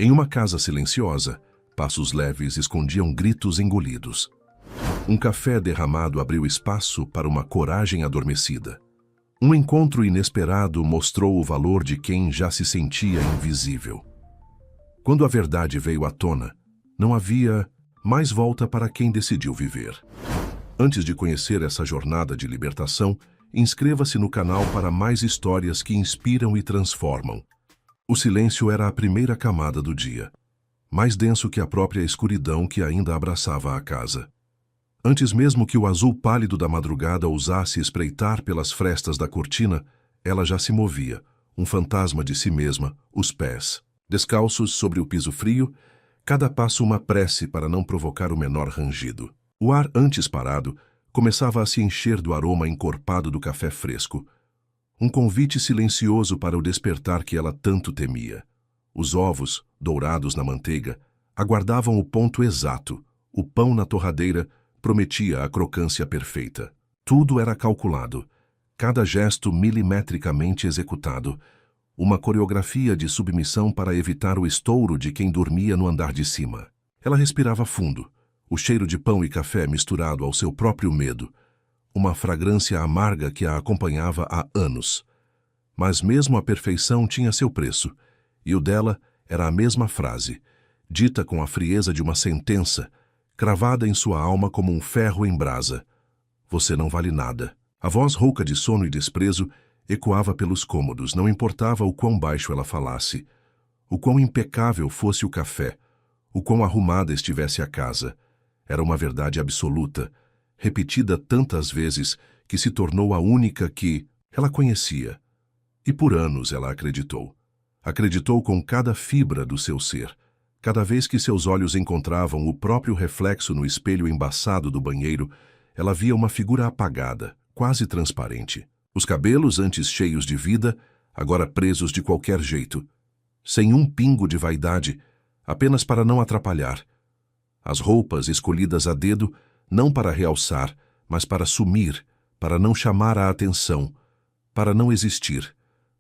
Em uma casa silenciosa, passos leves escondiam gritos engolidos. Um café derramado abriu espaço para uma coragem adormecida. Um encontro inesperado mostrou o valor de quem já se sentia invisível. Quando a verdade veio à tona, não havia mais volta para quem decidiu viver. Antes de conhecer essa jornada de libertação, inscreva-se no canal para mais histórias que inspiram e transformam. O silêncio era a primeira camada do dia, mais denso que a própria escuridão que ainda abraçava a casa. Antes mesmo que o azul pálido da madrugada ousasse espreitar pelas frestas da cortina, ela já se movia, um fantasma de si mesma, os pés. Descalços sobre o piso frio, cada passo uma prece para não provocar o menor rangido. O ar antes parado começava a se encher do aroma encorpado do café fresco. Um convite silencioso para o despertar que ela tanto temia. Os ovos, dourados na manteiga, aguardavam o ponto exato. O pão na torradeira prometia a crocância perfeita. Tudo era calculado, cada gesto milimetricamente executado. Uma coreografia de submissão para evitar o estouro de quem dormia no andar de cima. Ela respirava fundo, o cheiro de pão e café misturado ao seu próprio medo. Uma fragrância amarga que a acompanhava há anos. Mas mesmo a perfeição tinha seu preço, e o dela era a mesma frase, dita com a frieza de uma sentença, cravada em sua alma como um ferro em brasa. Você não vale nada. A voz rouca de sono e desprezo ecoava pelos cômodos, não importava o quão baixo ela falasse, o quão impecável fosse o café, o quão arrumada estivesse a casa. Era uma verdade absoluta, repetida tantas vezes que se tornou a única que ela conhecia. E por anos ela acreditou. Acreditou com cada fibra do seu ser. Cada vez que seus olhos encontravam o próprio reflexo no espelho embaçado do banheiro, ela via uma figura apagada, quase transparente. Os cabelos, antes cheios de vida, agora presos de qualquer jeito. Sem um pingo de vaidade, apenas para não atrapalhar. As roupas escolhidas a dedo, não para realçar, mas para sumir, para não chamar a atenção, para não existir.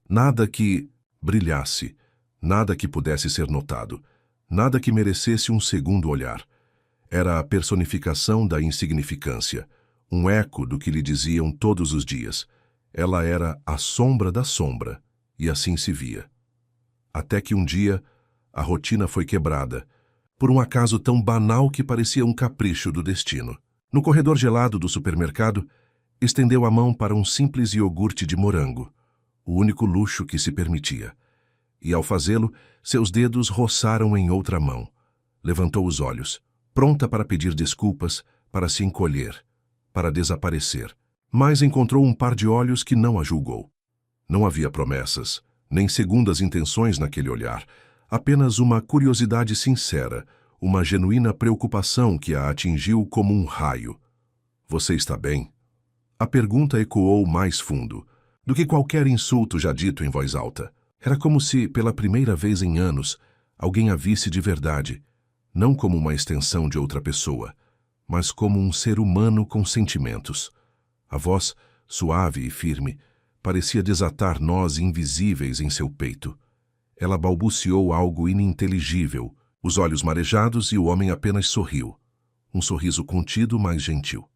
Nada que brilhasse, nada que pudesse ser notado, nada que merecesse um segundo olhar. Era a personificação da insignificância, um eco do que lhe diziam todos os dias. Ela era a sombra da sombra, e assim se via. Até que um dia, a rotina foi quebrada, por um acaso tão banal que parecia um capricho do destino. No corredor gelado do supermercado, estendeu a mão para um simples iogurte de morango, o único luxo que se permitia. E ao fazê-lo, seus dedos roçaram em outra mão. Levantou os olhos, pronta para pedir desculpas, para se encolher, para desaparecer. Mas encontrou um par de olhos que não a julgou. Não havia promessas, nem segundas intenções naquele olhar, apenas uma curiosidade sincera, uma genuína preocupação que a atingiu como um raio. Você está bem? A pergunta ecoou mais fundo do que qualquer insulto já dito em voz alta. Era como se, pela primeira vez em anos, alguém a visse de verdade, não como uma extensão de outra pessoa, mas como um ser humano com sentimentos. A voz, suave e firme, parecia desatar nós invisíveis em seu peito. Ela balbuciou algo ininteligível, os olhos marejados, e o homem apenas sorriu. Um sorriso contido, mas gentil.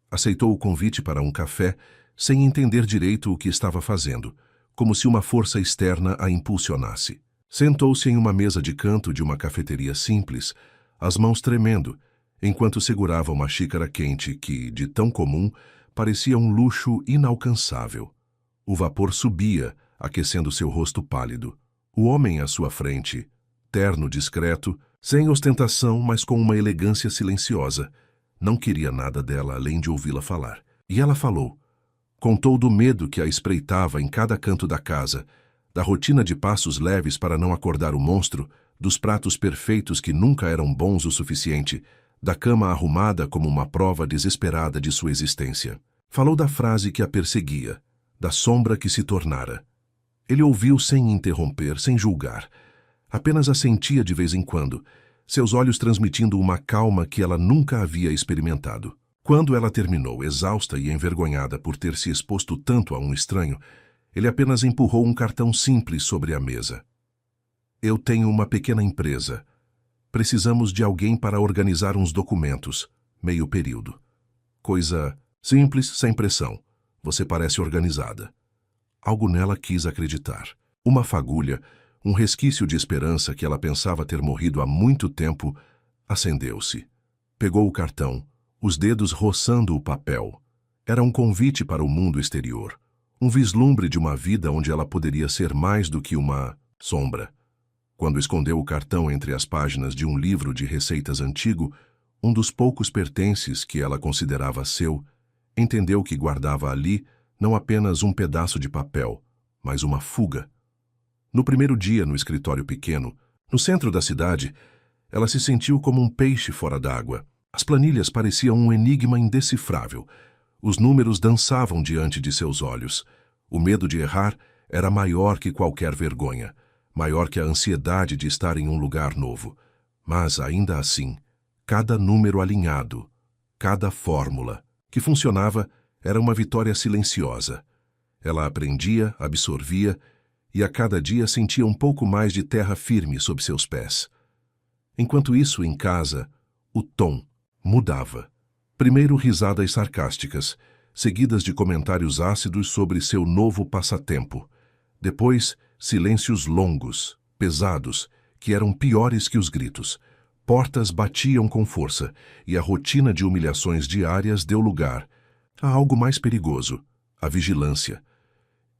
Aceitou o convite para um café, sem entender direito o que estava fazendo, como se uma força externa a impulsionasse. Sentou-se em uma mesa de canto de uma cafeteria simples, as mãos tremendo, enquanto segurava uma xícara quente que, de tão comum, parecia um luxo inalcançável. O vapor subia, aquecendo seu rosto pálido. O homem à sua frente, terno discreto, sem ostentação, mas com uma elegância silenciosa, não queria nada dela além de ouvi-la falar. E ela falou. Contou do medo que a espreitava em cada canto da casa, da rotina de passos leves para não acordar o monstro, dos pratos perfeitos que nunca eram bons o suficiente, da cama arrumada como uma prova desesperada de sua existência. Falou da frase que a perseguia, da sombra que se tornara. Ele ouviu sem interromper, sem julgar. Apenas assentia de vez em quando, seus olhos transmitindo uma calma que ela nunca havia experimentado. Quando ela terminou, exausta e envergonhada por ter se exposto tanto a um estranho, ele apenas empurrou um cartão simples sobre a mesa. Eu tenho uma pequena empresa. Precisamos de alguém para organizar uns documentos, meio período. Coisa simples, sem pressão. Você parece organizada. Algo nela quis acreditar. Uma fagulha, um resquício de esperança que ela pensava ter morrido há muito tempo, acendeu-se. Pegou o cartão, os dedos roçando o papel. Era um convite para o mundo exterior. Um vislumbre de uma vida onde ela poderia ser mais do que uma sombra. Quando escondeu o cartão entre as páginas de um livro de receitas antigo, um dos poucos pertences que ela considerava seu, entendeu que guardava ali não apenas um pedaço de papel, mas uma fuga. No primeiro dia no escritório pequeno, no centro da cidade, ela se sentiu como um peixe fora d'água. As planilhas pareciam um enigma indecifrável. Os números dançavam diante de seus olhos. O medo de errar era maior que qualquer vergonha, maior que a ansiedade de estar em um lugar novo. Mas, ainda assim, cada número alinhado, cada fórmula que funcionava era uma vitória silenciosa. Ela aprendia, absorvia e a cada dia sentia um pouco mais de terra firme sob seus pés. Enquanto isso, em casa, o tom mudava. Primeiro risadas sarcásticas, seguidas de comentários ácidos sobre seu novo passatempo. Depois, silêncios longos, pesados, que eram piores que os gritos. Portas batiam com força, e a rotina de humilhações diárias deu lugar a algo mais perigoso, a vigilância.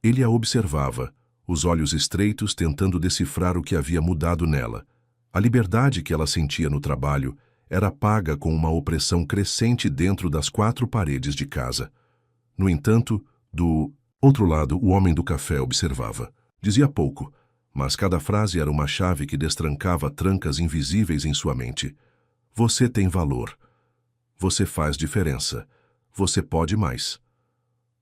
Ele a observava, os olhos estreitos tentando decifrar o que havia mudado nela. A liberdade que ela sentia no trabalho era paga com uma opressão crescente dentro das quatro paredes de casa. No entanto, do outro lado, o homem do café observava. Dizia pouco, mas cada frase era uma chave que destrancava trancas invisíveis em sua mente. Você tem valor. Você faz diferença. Você pode mais.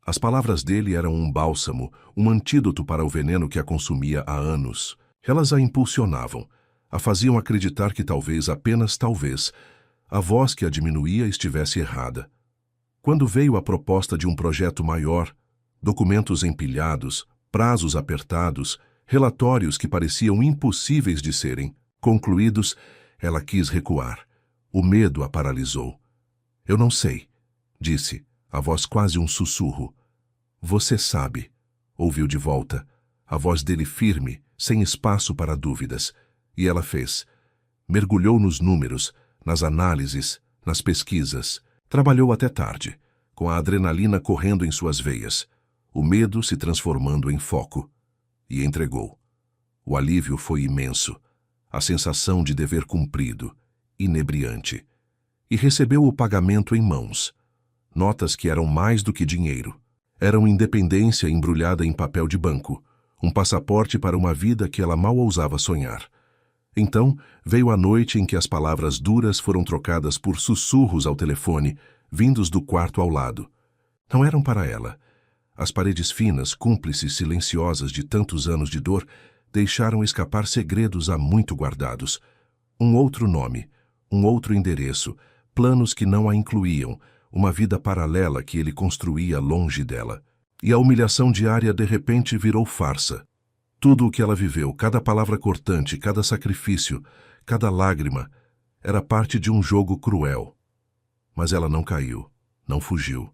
As palavras dele eram um bálsamo, um antídoto para o veneno que a consumia há anos. Elas a impulsionavam, a faziam acreditar que talvez, apenas talvez, a voz que a diminuía estivesse errada. Quando veio a proposta de um projeto maior, documentos empilhados, prazos apertados, relatórios que pareciam impossíveis de serem concluídos, ela quis recuar. O medo a paralisou. Eu não sei, disse, a voz quase um sussurro. Você sabe, ouviu de volta, a voz dele firme, sem espaço para dúvidas. E ela fez. Mergulhou nos números, nas análises, nas pesquisas. Trabalhou até tarde, com a adrenalina correndo em suas veias, o medo se transformando em foco. E entregou. O alívio foi imenso, a sensação de dever cumprido, inebriante. E recebeu o pagamento em mãos. Notas que eram mais do que dinheiro. Eram independência embrulhada em papel de banco, um passaporte para uma vida que ela mal ousava sonhar. Então, veio a noite em que as palavras duras foram trocadas por sussurros ao telefone, vindos do quarto ao lado. Não eram para ela. As paredes finas, cúmplices silenciosas de tantos anos de dor, deixaram escapar segredos há muito guardados. Um outro nome, um outro endereço, planos que não a incluíam, uma vida paralela que ele construía longe dela. E a humilhação diária de repente virou farsa. Tudo o que ela viveu, cada palavra cortante, cada sacrifício, cada lágrima, era parte de um jogo cruel. Mas ela não caiu, não fugiu.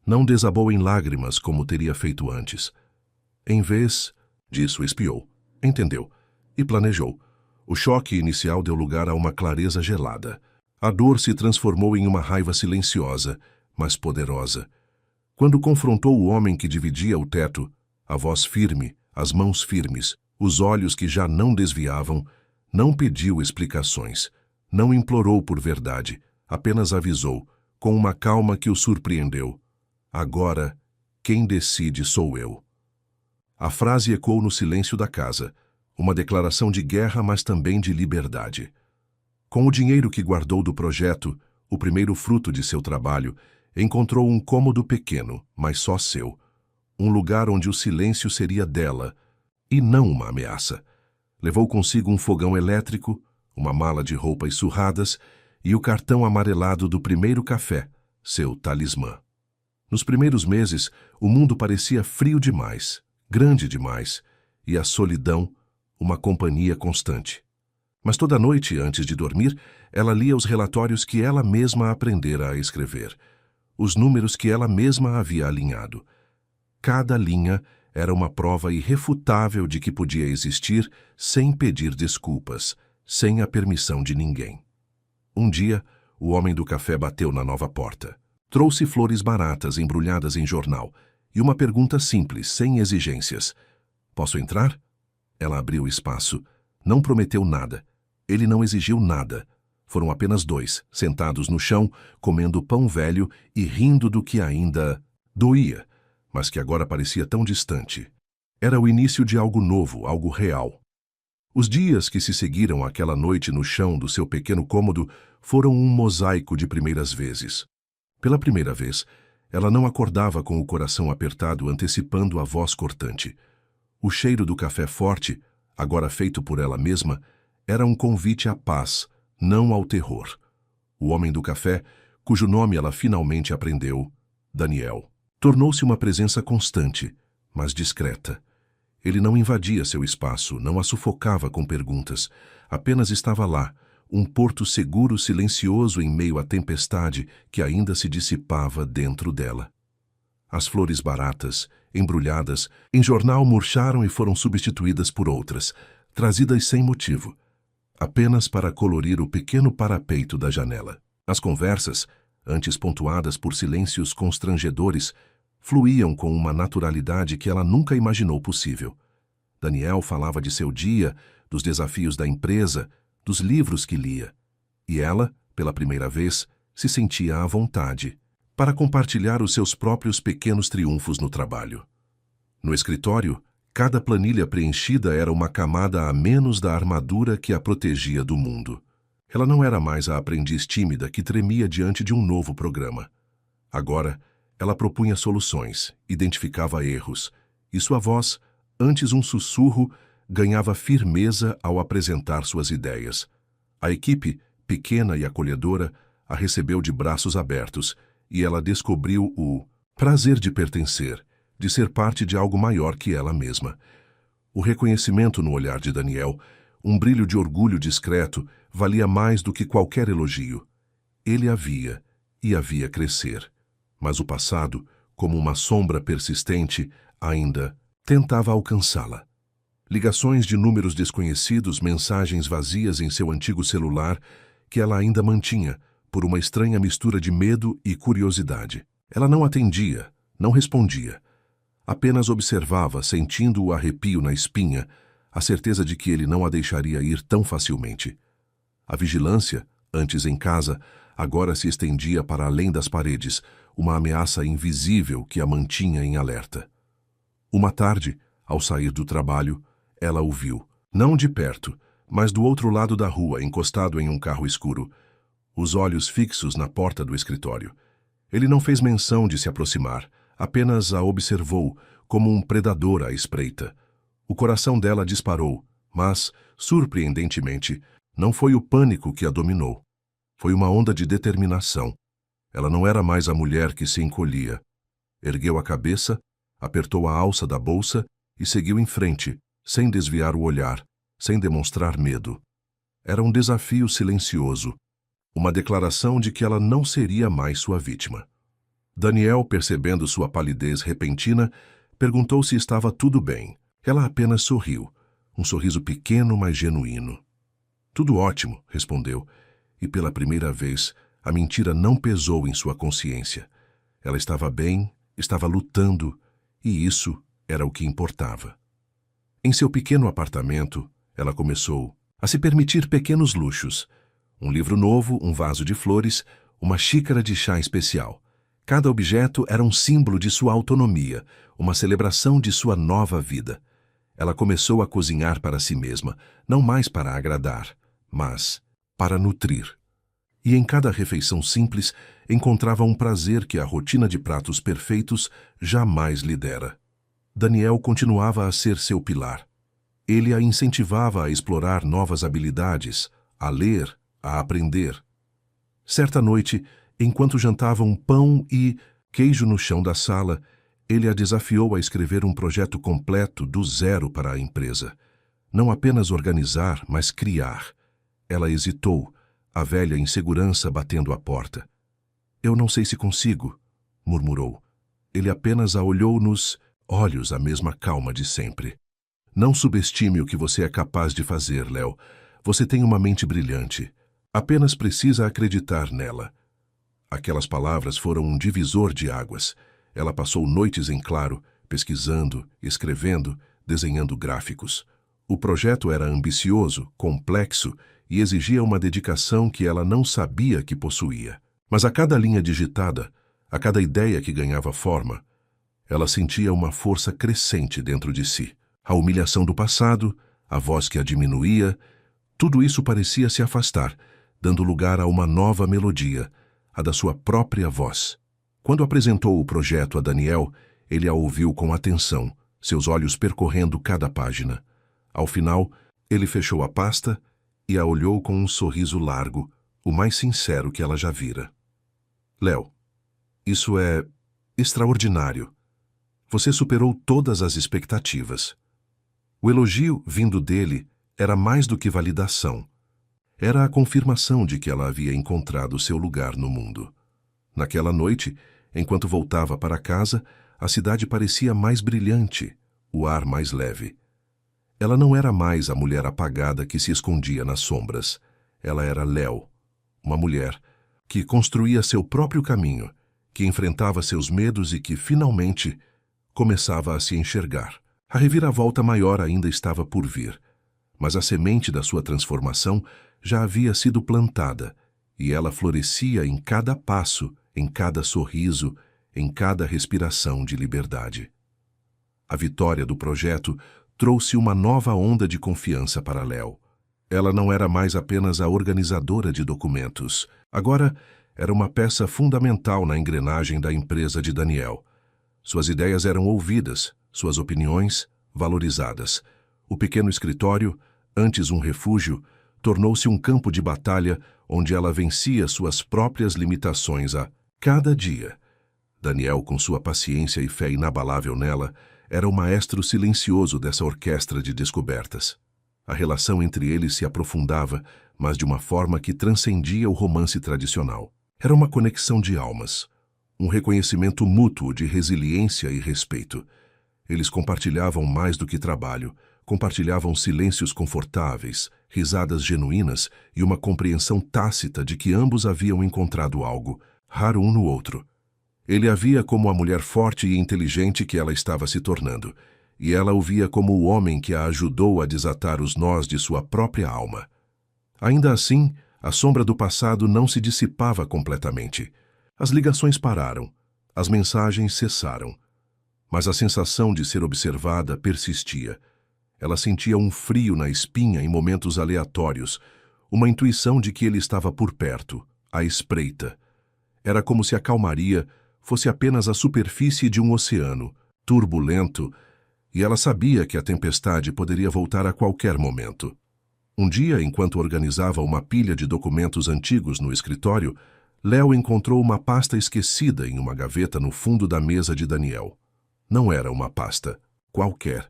Não desabou em lágrimas como teria feito antes. Em vez disso, espiou, entendeu e planejou. O choque inicial deu lugar a uma clareza gelada. A dor se transformou em uma raiva silenciosa, mas poderosa. Quando confrontou o homem que dividia o teto, a voz firme, as mãos firmes, os olhos que já não desviavam, não pediu explicações, não implorou por verdade, apenas avisou, com uma calma que o surpreendeu. Agora, quem decide sou eu. A frase ecoou no silêncio da casa, uma declaração de guerra, mas também de liberdade. Com o dinheiro que guardou do projeto, o primeiro fruto de seu trabalho, encontrou um cômodo pequeno, mas só seu. Um lugar onde o silêncio seria dela, e não uma ameaça. Levou consigo um fogão elétrico, uma mala de roupas surradas e o cartão amarelado do primeiro café, seu talismã. Nos primeiros meses, o mundo parecia frio demais, grande demais, e a solidão, uma companhia constante. Mas toda noite, antes de dormir, ela lia os relatórios que ela mesma aprendera a escrever, os números que ela mesma havia alinhado. Cada linha era uma prova irrefutável de que podia existir sem pedir desculpas, sem a permissão de ninguém. Um dia, o homem do café bateu na nova porta. Trouxe flores baratas embrulhadas em jornal e uma pergunta simples, sem exigências. "Posso entrar?" Ela abriu espaço. Não prometeu nada. Ele não exigiu nada. Foram apenas dois, sentados no chão, comendo pão velho e rindo do que ainda doía, mas que agora parecia tão distante. Era o início de algo novo, algo real. Os dias que se seguiram àquela noite no chão do seu pequeno cômodo foram um mosaico de primeiras vezes. Pela primeira vez, ela não acordava com o coração apertado antecipando a voz cortante. O cheiro do café forte, agora feito por ela mesma, era um convite à paz, não ao terror. O homem do café, cujo nome ela finalmente aprendeu, Daniel, tornou-se uma presença constante, mas discreta. Ele não invadia seu espaço, não a sufocava com perguntas, apenas estava lá, um porto seguro silencioso em meio à tempestade que ainda se dissipava dentro dela. As flores baratas, embrulhadas, em jornal murcharam e foram substituídas por outras, trazidas sem motivo, apenas para colorir o pequeno parapeito da janela. As conversas, antes pontuadas por silêncios constrangedores, fluíam com uma naturalidade que ela nunca imaginou possível. Daniel falava de seu dia, dos desafios da empresa, dos livros que lia. E ela, pela primeira vez, se sentia à vontade para compartilhar os seus próprios pequenos triunfos no trabalho. No escritório, cada planilha preenchida era uma camada a menos da armadura que a protegia do mundo. Ela não era mais a aprendiz tímida que tremia diante de um novo programa. Agora, ela propunha soluções, identificava erros, e sua voz, antes um sussurro, ganhava firmeza ao apresentar suas ideias. A equipe, pequena e acolhedora, a recebeu de braços abertos, e ela descobriu o prazer de pertencer, de ser parte de algo maior que ela mesma. O reconhecimento no olhar de Daniel, um brilho de orgulho discreto, valia mais do que qualquer elogio. Ele a via, e a via crescer. Mas o passado, como uma sombra persistente, ainda tentava alcançá-la. Ligações de números desconhecidos, mensagens vazias em seu antigo celular, que ela ainda mantinha, por uma estranha mistura de medo e curiosidade. Ela não atendia, não respondia. Apenas observava, sentindo o arrepio na espinha, a certeza de que ele não a deixaria ir tão facilmente. A vigilância, antes em casa, agora se estendia para além das paredes, uma ameaça invisível que a mantinha em alerta. Uma tarde, ao sair do trabalho, ela o viu, não de perto, mas do outro lado da rua, encostado em um carro escuro, os olhos fixos na porta do escritório. Ele não fez menção de se aproximar, apenas a observou, como um predador à espreita. O coração dela disparou, mas, surpreendentemente, não foi o pânico que a dominou. Foi uma onda de determinação. Ela não era mais a mulher que se encolhia. Ergueu a cabeça, apertou a alça da bolsa e seguiu em frente, sem desviar o olhar, sem demonstrar medo. Era um desafio silencioso, uma declaração de que ela não seria mais sua vítima. Daniel, percebendo sua palidez repentina, perguntou se estava tudo bem. Ela apenas sorriu, um sorriso pequeno, mas genuíno. "Tudo ótimo", respondeu, e pela primeira vez a mentira não pesou em sua consciência. Ela estava bem, estava lutando, e isso era o que importava. Em seu pequeno apartamento, ela começou a se permitir pequenos luxos. Um livro novo, um vaso de flores, uma xícara de chá especial. Cada objeto era um símbolo de sua autonomia, uma celebração de sua nova vida. Ela começou a cozinhar para si mesma, não mais para agradar, mas para nutrir. E em cada refeição simples, encontrava um prazer que a rotina de pratos perfeitos jamais lhe dera. Daniel continuava a ser seu pilar. Ele a incentivava a explorar novas habilidades, a ler, a aprender. Certa noite, enquanto jantavam pão e queijo no chão da sala, ele a desafiou a escrever um projeto completo do zero para a empresa. Não apenas organizar, mas criar. Ela hesitou, a velha insegurança batendo à porta. Eu não sei se consigo, murmurou. Ele apenas a olhou nos olhos, a mesma calma de sempre. Não subestime o que você é capaz de fazer, Léo. Você tem uma mente brilhante. Apenas precisa acreditar nela. Aquelas palavras foram um divisor de águas. Ela passou noites em claro, pesquisando, escrevendo, desenhando gráficos. O projeto era ambicioso, complexo e exigia uma dedicação que ela não sabia que possuía. Mas a cada linha digitada, a cada ideia que ganhava forma, ela sentia uma força crescente dentro de si. A humilhação do passado, a voz que a diminuía, tudo isso parecia se afastar, dando lugar a uma nova melodia, a da sua própria voz. Quando apresentou o projeto a Daniel, ele a ouviu com atenção, seus olhos percorrendo cada página. Ao final, ele fechou a pasta e a olhou com um sorriso largo, o mais sincero que ela já vira. Léo, isso é extraordinário. Você superou todas as expectativas. O elogio vindo dele era mais do que validação. Era a confirmação de que ela havia encontrado seu lugar no mundo. Naquela noite, enquanto voltava para casa, a cidade parecia mais brilhante, o ar mais leve. Ela não era mais a mulher apagada que se escondia nas sombras. Ela era Léo, uma mulher que construía seu próprio caminho, que enfrentava seus medos e que, finalmente, começava a se enxergar. A reviravolta maior ainda estava por vir, mas a semente da sua transformação já havia sido plantada, e ela florescia em cada passo, em cada sorriso, em cada respiração de liberdade. A vitória do projeto trouxe uma nova onda de confiança para Léo. Ela não era mais apenas a organizadora de documentos. Agora, era uma peça fundamental na engrenagem da empresa de Daniel. Suas ideias eram ouvidas, suas opiniões valorizadas. O pequeno escritório, antes um refúgio, tornou-se um campo de batalha onde ela vencia suas próprias limitações a cada dia. Daniel, com sua paciência e fé inabalável nela, era o maestro silencioso dessa orquestra de descobertas. A relação entre eles se aprofundava, mas de uma forma que transcendia o romance tradicional. Era uma conexão de almas, um reconhecimento mútuo de resiliência e respeito. Eles compartilhavam mais do que trabalho, compartilhavam silêncios confortáveis, risadas genuínas e uma compreensão tácita de que ambos haviam encontrado algo, raro um no outro. Ele a via como a mulher forte e inteligente que ela estava se tornando, e ela o via como o homem que a ajudou a desatar os nós de sua própria alma. Ainda assim, a sombra do passado não se dissipava completamente. As ligações pararam, as mensagens cessaram. Mas a sensação de ser observada persistia. Ela sentia um frio na espinha em momentos aleatórios, uma intuição de que ele estava por perto, à espreita. Era como se a calmaria fosse apenas a superfície de um oceano, turbulento, e ela sabia que a tempestade poderia voltar a qualquer momento. Um dia, enquanto organizava uma pilha de documentos antigos no escritório, Léo encontrou uma pasta esquecida em uma gaveta no fundo da mesa de Daniel. Não era uma pasta qualquer.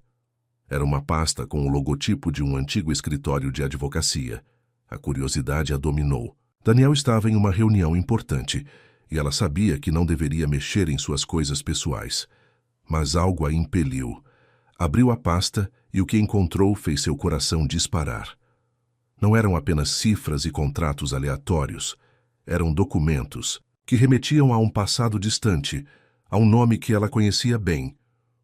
Era uma pasta com o logotipo de um antigo escritório de advocacia. A curiosidade a dominou. Daniel estava em uma reunião importante, e ela sabia que não deveria mexer em suas coisas pessoais. Mas algo a impeliu. Abriu a pasta e o que encontrou fez seu coração disparar. Não eram apenas cifras e contratos aleatórios. Eram documentos que remetiam a um passado distante, a um nome que ela conhecia bem,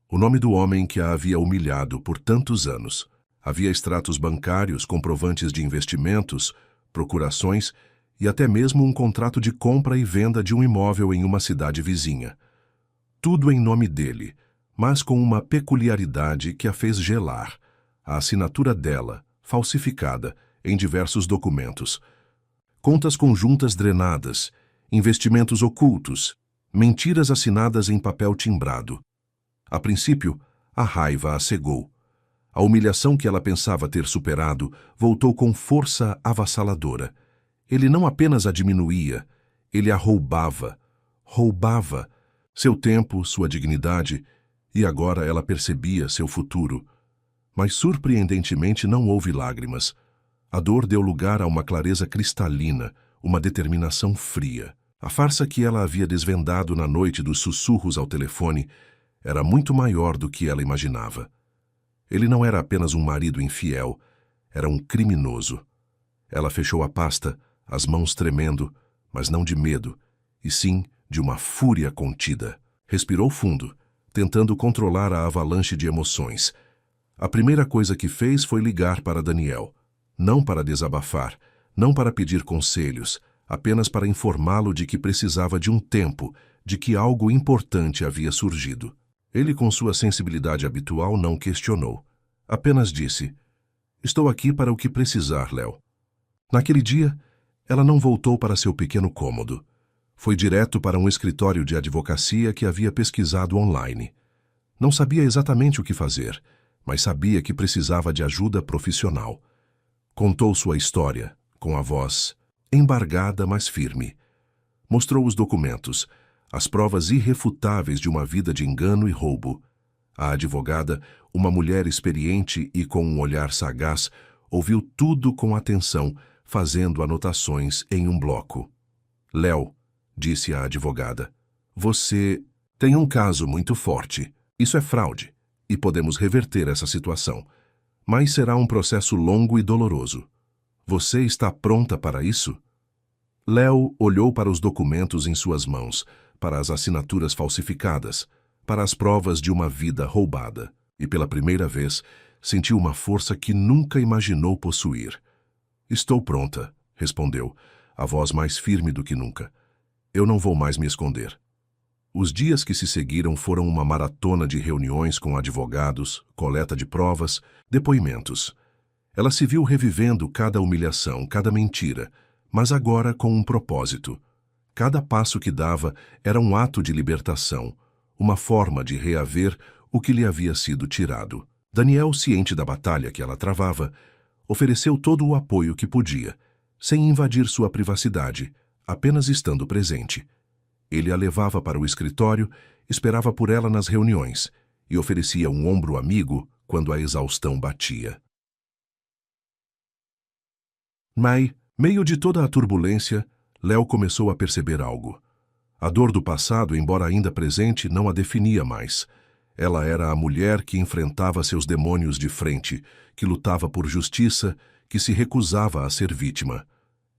o nome do homem que a havia humilhado por tantos anos. Havia extratos bancários, comprovantes de investimentos, procurações e até mesmo um contrato de compra e venda de um imóvel em uma cidade vizinha. Tudo em nome dele, mas com uma peculiaridade que a fez gelar: a assinatura dela, falsificada, em diversos documentos. Contas conjuntas drenadas, investimentos ocultos, mentiras assinadas em papel timbrado. A princípio, a raiva a cegou. A humilhação que ela pensava ter superado voltou com força avassaladora. Ele não apenas a diminuía, ele a roubava. Roubava seu tempo, sua dignidade, e agora ela percebia seu futuro. Mas surpreendentemente não houve lágrimas. A dor deu lugar a uma clareza cristalina, uma determinação fria. A farsa que ela havia desvendado na noite dos sussurros ao telefone era muito maior do que ela imaginava. Ele não era apenas um marido infiel, era um criminoso. Ela fechou a pasta, as mãos tremendo, mas não de medo, e sim de uma fúria contida. Respirou fundo, tentando controlar a avalanche de emoções. A primeira coisa que fez foi ligar para Daniel. Não para desabafar, não para pedir conselhos, apenas para informá-lo de que precisava de um tempo, de que algo importante havia surgido. Ele, com sua sensibilidade habitual, não questionou. Apenas disse: "Estou aqui para o que precisar, Léo." Naquele dia, ela não voltou para seu pequeno cômodo. Foi direto para um escritório de advocacia que havia pesquisado online. Não sabia exatamente o que fazer, mas sabia que precisava de ajuda profissional. Contou sua história, com a voz embargada, mas firme. Mostrou os documentos, as provas irrefutáveis de uma vida de engano e roubo. A advogada, uma mulher experiente e com um olhar sagaz, ouviu tudo com atenção, fazendo anotações em um bloco. "Léo", disse a advogada, "você tem um caso muito forte. Isso é fraude, e podemos reverter essa situação. Mas será um processo longo e doloroso. Você está pronta para isso?" Léo olhou para os documentos em suas mãos, para as assinaturas falsificadas, para as provas de uma vida roubada, e pela primeira vez sentiu uma força que nunca imaginou possuir. "Estou pronta", respondeu, a voz mais firme do que nunca. "Eu não vou mais me esconder." Os dias que se seguiram foram uma maratona de reuniões com advogados, coleta de provas, depoimentos. Ela se viu revivendo cada humilhação, cada mentira, mas agora com um propósito. Cada passo que dava era um ato de libertação, uma forma de reaver o que lhe havia sido tirado. Daniel, ciente da batalha que ela travava, ofereceu todo o apoio que podia, sem invadir sua privacidade, apenas estando presente. Ele a levava para o escritório, esperava por ela nas reuniões e oferecia um ombro amigo quando a exaustão batia. Mas, meio de toda a turbulência, Léo começou a perceber algo. A dor do passado, embora ainda presente, não a definia mais. Ela era a mulher que enfrentava seus demônios de frente, que lutava por justiça, que se recusava a ser vítima.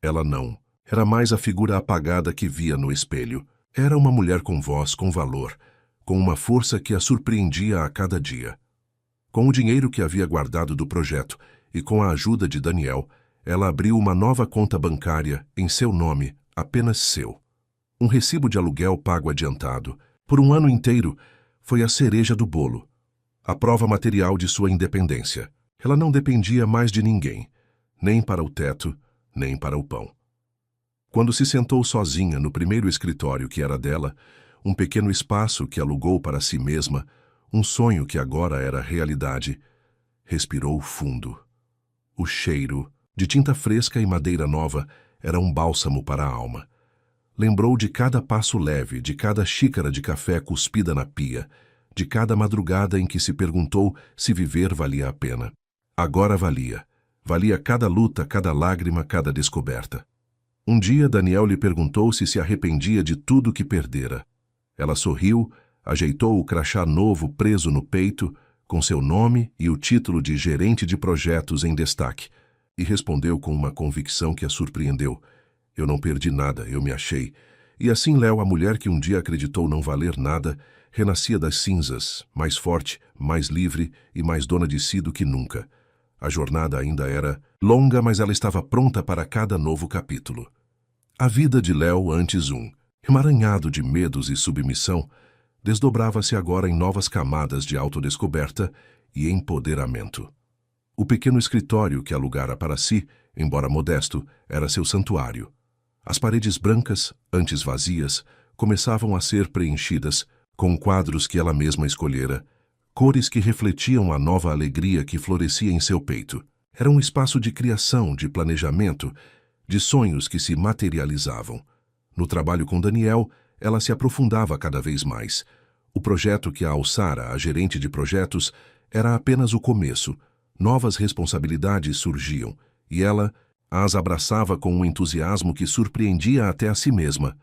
Ela não. Era mais a figura apagada que via no espelho. Era uma mulher com voz, com valor, com uma força que a surpreendia a cada dia. Com o dinheiro que havia guardado do projeto e com a ajuda de Daniel, ela abriu uma nova conta bancária em seu nome, apenas seu. Um recibo de aluguel pago adiantado, por um ano inteiro, foi a cereja do bolo, a prova material de sua independência. Ela não dependia mais de ninguém, nem para o teto, nem para o pão. Quando se sentou sozinha no primeiro escritório que era dela, um pequeno espaço que alugou para si mesma, um sonho que agora era realidade, respirou fundo. O cheiro, de tinta fresca e madeira nova, era um bálsamo para a alma. Lembrou de cada passo leve, de cada xícara de café cuspida na pia, de cada madrugada em que se perguntou se viver valia a pena. Agora valia. Valia cada luta, cada lágrima, cada descoberta. Um dia Daniel lhe perguntou se arrependia de tudo que perdera. Ela sorriu, ajeitou o crachá novo preso no peito, com seu nome e o título de gerente de projetos em destaque, e respondeu com uma convicção que a surpreendeu. "Eu não perdi nada, eu me achei." E assim Léo, a mulher que um dia acreditou não valer nada, renascia das cinzas, mais forte, mais livre e mais dona de si do que nunca. A jornada ainda era longa, mas ela estava pronta para cada novo capítulo. A vida de Léo, antes emaranhado de medos e submissão, desdobrava-se agora em novas camadas de autodescoberta e empoderamento. O pequeno escritório que alugara para si, embora modesto, era seu santuário. As paredes brancas, antes vazias, começavam a ser preenchidas com quadros que ela mesma escolhera, cores que refletiam a nova alegria que florescia em seu peito. Era um espaço de criação, de planejamento, de sonhos que se materializavam. No trabalho com Daniel, ela se aprofundava cada vez mais. O projeto que a alçara a gerente de projetos era apenas o começo, Novas responsabilidades surgiam, e ela as abraçava com um entusiasmo que surpreendia até a si mesma.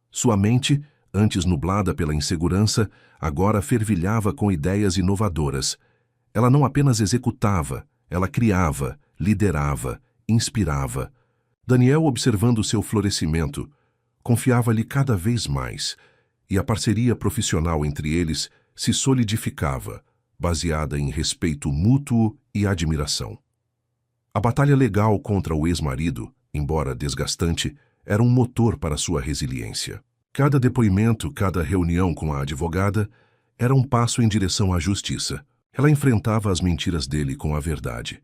Sua mente, antes nublada pela insegurança, agora fervilhava com ideias inovadoras. Ela não apenas executava, ela criava, liderava, inspirava. Daniel, observando seu florescimento, confiava-lhe cada vez mais, e a parceria profissional entre eles se solidificava, baseada em respeito mútuo e admiração. A batalha legal contra o ex-marido, embora desgastante, era um motor para sua resiliência. Cada depoimento, cada reunião com a advogada era um passo em direção à justiça. Ela enfrentava as mentiras dele com a verdade,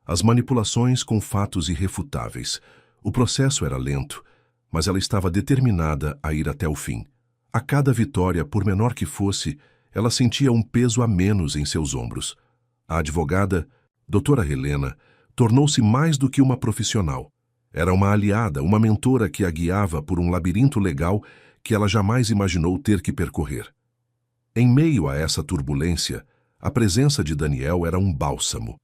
as manipulações com fatos irrefutáveis. O processo era lento, mas ela estava determinada a ir até o fim. A cada vitória, por menor que fosse, ela sentia um peso a menos em seus ombros. A advogada, doutora Helena, tornou-se mais do que uma profissional. Era uma aliada, uma mentora que a guiava por um labirinto legal que ela jamais imaginou ter que percorrer. Em meio a essa turbulência, a presença de Daniel era um bálsamo.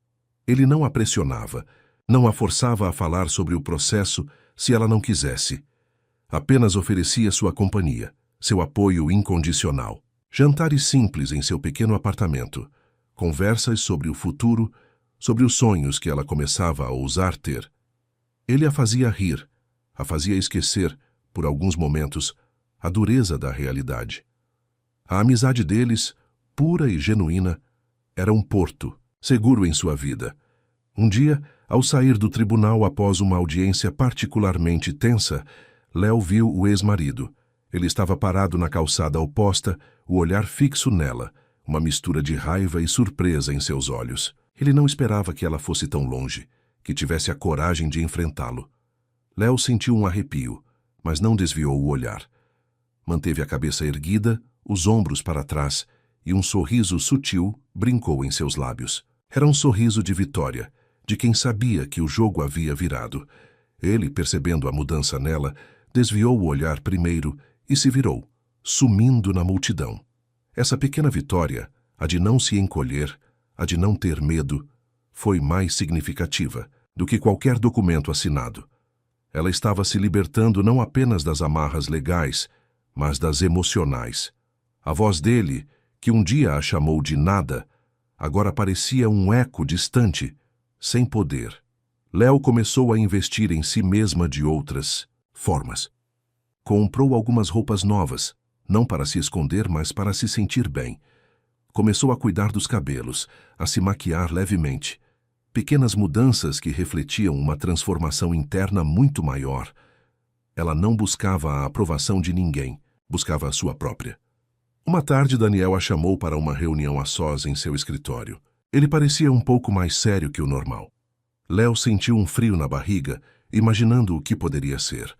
Ele não a pressionava, não a forçava a falar sobre o processo se ela não quisesse. Apenas oferecia sua companhia, seu apoio incondicional. Jantares simples em seu pequeno apartamento, conversas sobre o futuro, sobre os sonhos que ela começava a ousar ter. Ele a fazia rir, a fazia esquecer, por alguns momentos, a dureza da realidade. A amizade deles, pura e genuína, era um porto, seguro em sua vida. Um dia, ao sair do tribunal após uma audiência particularmente tensa, Léo viu o ex-marido. Ele estava parado na calçada oposta, o olhar fixo nela, uma mistura de raiva e surpresa em seus olhos. Ele não esperava que ela fosse tão longe, que tivesse a coragem de enfrentá-lo. Léo sentiu um arrepio, mas não desviou o olhar. Manteve a cabeça erguida, os ombros para trás, e um sorriso sutil brincou em seus lábios. Era um sorriso de vitória, de quem sabia que o jogo havia virado. Ele, percebendo a mudança nela, desviou o olhar primeiro e se virou, sumindo na multidão. Essa pequena vitória, a de não se encolher, a de não ter medo, foi mais significativa do que qualquer documento assinado. Ela estava se libertando não apenas das amarras legais, mas das emocionais. A voz dele, que um dia a chamou de nada, agora parecia um eco distante, sem poder. Léo começou a investir em si mesma de outras formas. Comprou algumas roupas novas, não para se esconder, mas para se sentir bem. Começou a cuidar dos cabelos, a se maquiar levemente. Pequenas mudanças que refletiam uma transformação interna muito maior. Ela não buscava a aprovação de ninguém, buscava a sua própria. Uma tarde, Daniel a chamou para uma reunião a sós em seu escritório. Ele parecia um pouco mais sério que o normal. Léo sentiu um frio na barriga, imaginando o que poderia ser.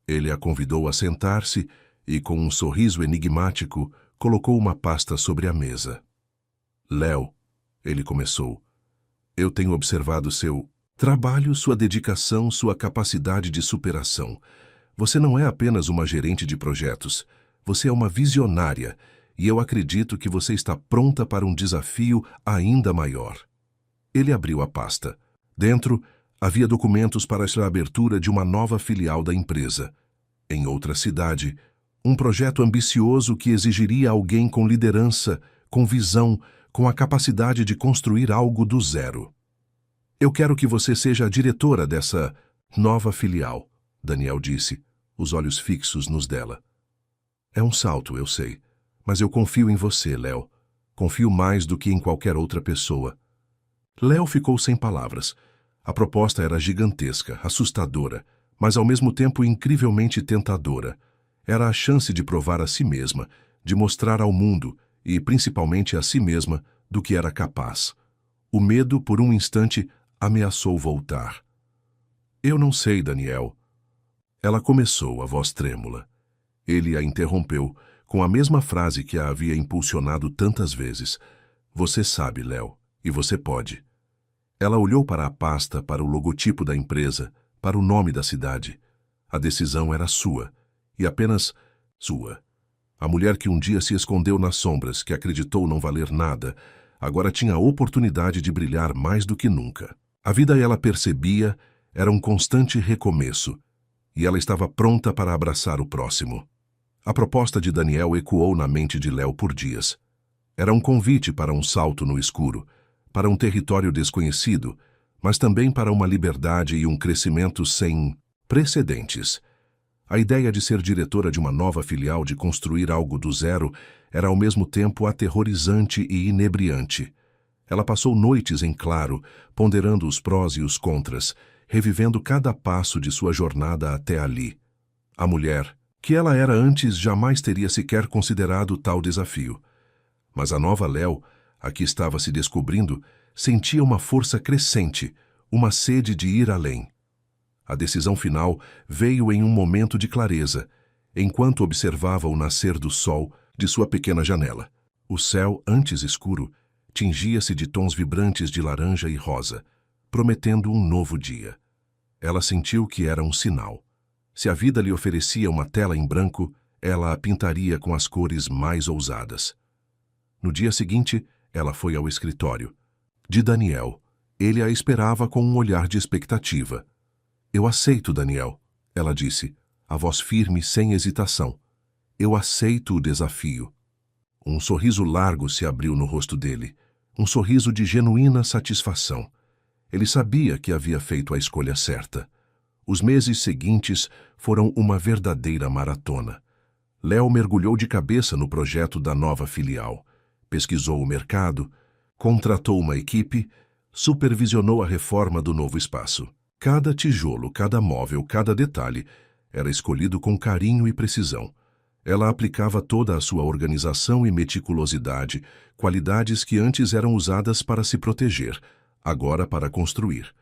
Ele a convidou a sentar-se e, com um sorriso enigmático, colocou uma pasta sobre a mesa. Léo, ele começou, eu tenho observado seu trabalho, sua dedicação, sua capacidade de superação. Você não é apenas uma gerente de projetos, você é uma visionária, e eu acredito que você está pronta para um desafio ainda maior. Ele abriu a pasta. Dentro, havia documentos para a abertura de uma nova filial da empresa. Em outra cidade, um projeto ambicioso que exigiria alguém com liderança, com visão, com a capacidade de construir algo do zero. Eu quero que você seja a diretora dessa nova filial, Daniel disse, os olhos fixos nos dela. É um salto, eu sei, mas eu confio em você, Léo. Confio mais do que em qualquer outra pessoa. Léo ficou sem palavras. A proposta era gigantesca, assustadora, mas ao mesmo tempo incrivelmente tentadora. Era a chance de provar a si mesma, de mostrar ao mundo, e principalmente a si mesma, do que era capaz. O medo, por um instante, ameaçou voltar. Eu não sei, Daniel. Ela começou, a voz trêmula. Ele a interrompeu, com a mesma frase que a havia impulsionado tantas vezes. Você sabe, Léo, e você pode. Ela olhou para a pasta, para o logotipo da empresa, para o nome da cidade. A decisão era sua, e apenas sua. A mulher que um dia se escondeu nas sombras, que acreditou não valer nada, agora tinha a oportunidade de brilhar mais do que nunca. A vida, ela percebia, era um constante recomeço, e ela estava pronta para abraçar o próximo. A proposta de Daniel ecoou na mente de Léo por dias. Era um convite para um salto no escuro, para um território desconhecido, mas também para uma liberdade e um crescimento sem precedentes. A ideia de ser diretora de uma nova filial, de construir algo do zero, era ao mesmo tempo aterrorizante e inebriante. Ela passou noites em claro, ponderando os prós e os contras, revivendo cada passo de sua jornada até ali. A mulher, que ela era antes, jamais teria sequer considerado tal desafio. Mas a nova Léo, a que estava se descobrindo, sentia uma força crescente, uma sede de ir além. A decisão final veio em um momento de clareza, enquanto observava o nascer do sol de sua pequena janela. O céu, antes escuro, tingia-se de tons vibrantes de laranja e rosa, prometendo um novo dia. Ela sentiu que era um sinal. Se a vida lhe oferecia uma tela em branco, ela a pintaria com as cores mais ousadas. No dia seguinte, ela foi ao escritório. De Daniel, ele a esperava com um olhar de expectativa. "Eu aceito, Daniel", ela disse, a voz firme, sem hesitação. "Eu aceito o desafio." Um sorriso largo se abriu no rosto dele, um sorriso de genuína satisfação. Ele sabia que havia feito a escolha certa. Os meses seguintes foram uma verdadeira maratona. Léo mergulhou de cabeça no projeto da nova filial. Pesquisou o mercado, contratou uma equipe, supervisionou a reforma do novo espaço. Cada tijolo, cada móvel, cada detalhe era escolhido com carinho e precisão. Ela aplicava toda a sua organização e meticulosidade, qualidades que antes eram usadas para se proteger, agora para construir.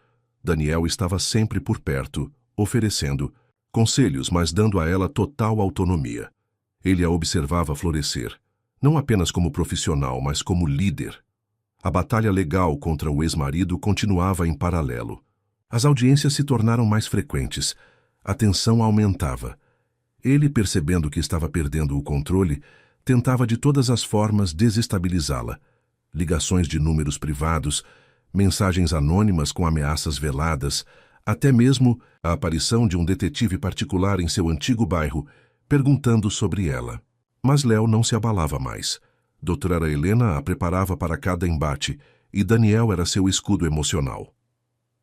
Daniel estava sempre por perto, oferecendo conselhos, mas dando a ela total autonomia. Ele a observava florescer, não apenas como profissional, mas como líder. A batalha legal contra o ex-marido continuava em paralelo. As audiências se tornaram mais frequentes, a tensão aumentava. Ele, percebendo que estava perdendo o controle, tentava de todas as formas desestabilizá-la. Ligações de números privados, mensagens anônimas com ameaças veladas, até mesmo a aparição de um detetive particular em seu antigo bairro, perguntando sobre ela. Mas Léo não se abalava mais. Doutora Helena a preparava para cada embate, e Daniel era seu escudo emocional.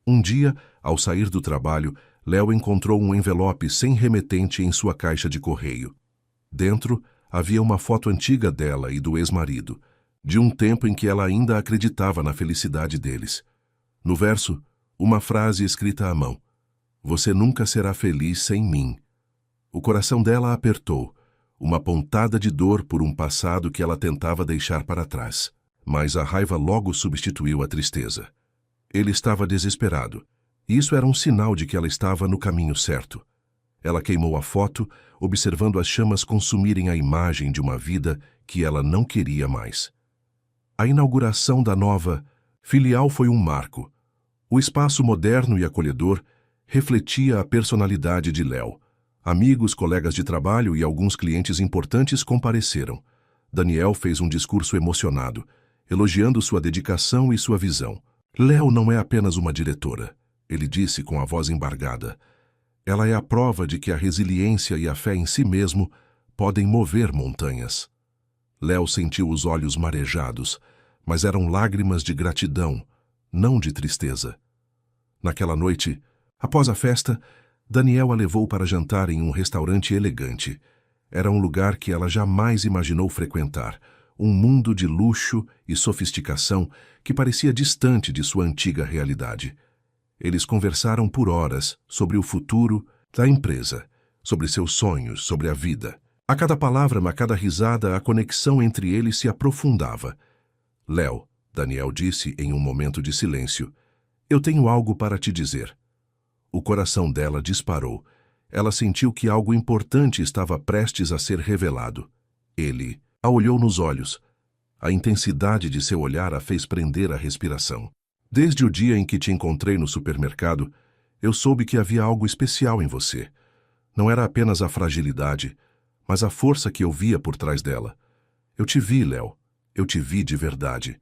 Um dia, ao sair do trabalho, Léo encontrou um envelope sem remetente em sua caixa de correio. Dentro, havia uma foto antiga dela e do ex-marido, de um tempo em que ela ainda acreditava na felicidade deles. No verso, uma frase escrita à mão: "Você nunca será feliz sem mim." O coração dela apertou, uma pontada de dor por um passado que ela tentava deixar para trás. Mas a raiva logo substituiu a tristeza. Ele estava desesperado. Isso era um sinal de que ela estava no caminho certo. Ela queimou a foto, observando as chamas consumirem a imagem de uma vida que ela não queria mais. A inauguração da nova filial foi um marco. O espaço moderno e acolhedor refletia a personalidade de Léo. Amigos, colegas de trabalho e alguns clientes importantes compareceram. Daniel fez um discurso emocionado, elogiando sua dedicação e sua visão. "Léo não é apenas uma diretora", ele disse com a voz embargada. "Ela é a prova de que a resiliência e a fé em si mesmo podem mover montanhas." Léo sentiu os olhos marejados, mas eram lágrimas de gratidão, não de tristeza. Naquela noite, após a festa, Daniel a levou para jantar em um restaurante elegante. Era um lugar que ela jamais imaginou frequentar, um mundo de luxo e sofisticação que parecia distante de sua antiga realidade. Eles conversaram por horas sobre o futuro da empresa, sobre seus sonhos, sobre a vida. A cada palavra, a cada risada, a conexão entre eles se aprofundava. "Léo", Daniel disse em um momento de silêncio, "eu tenho algo para te dizer." O coração dela disparou. Ela sentiu que algo importante estava prestes a ser revelado. Ele a olhou nos olhos. A intensidade de seu olhar a fez prender a respiração. "Desde o dia em que te encontrei no supermercado, eu soube que havia algo especial em você. Não era apenas a fragilidade, mas a força que eu via por trás dela. Eu te vi, Léo. Eu te vi de verdade."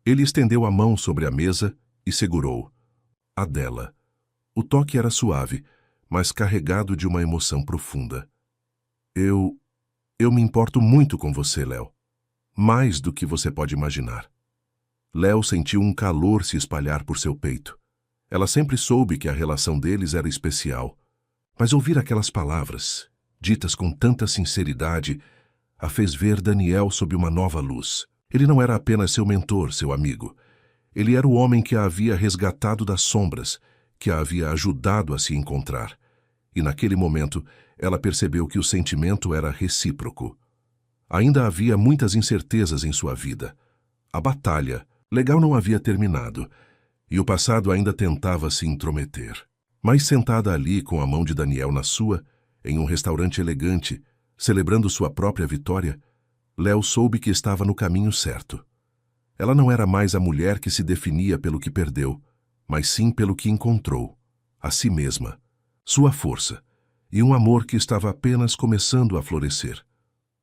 Ele estendeu a mão sobre a mesa e segurou a dela. O toque era suave, mas carregado de uma emoção profunda. Eu me importo muito com você, Léo. Mais do que você pode imaginar. Léo sentiu um calor se espalhar por seu peito. Ela sempre soube que a relação deles era especial, mas ouvir aquelas palavras, ditas com tanta sinceridade, a fez ver Daniel sob uma nova luz. Ele não era apenas seu mentor, seu amigo. Ele era o homem que a havia resgatado das sombras, que a havia ajudado a se encontrar. E naquele momento, ela percebeu que o sentimento era recíproco. Ainda havia muitas incertezas em sua vida. A batalha legal não havia terminado, e o passado ainda tentava se intrometer. Mas sentada ali com a mão de Daniel na sua, em um restaurante elegante, celebrando sua própria vitória, Léo soube que estava no caminho certo. Ela não era mais a mulher que se definia pelo que perdeu, mas sim pelo que encontrou, a si mesma, sua força, e um amor que estava apenas começando a florescer.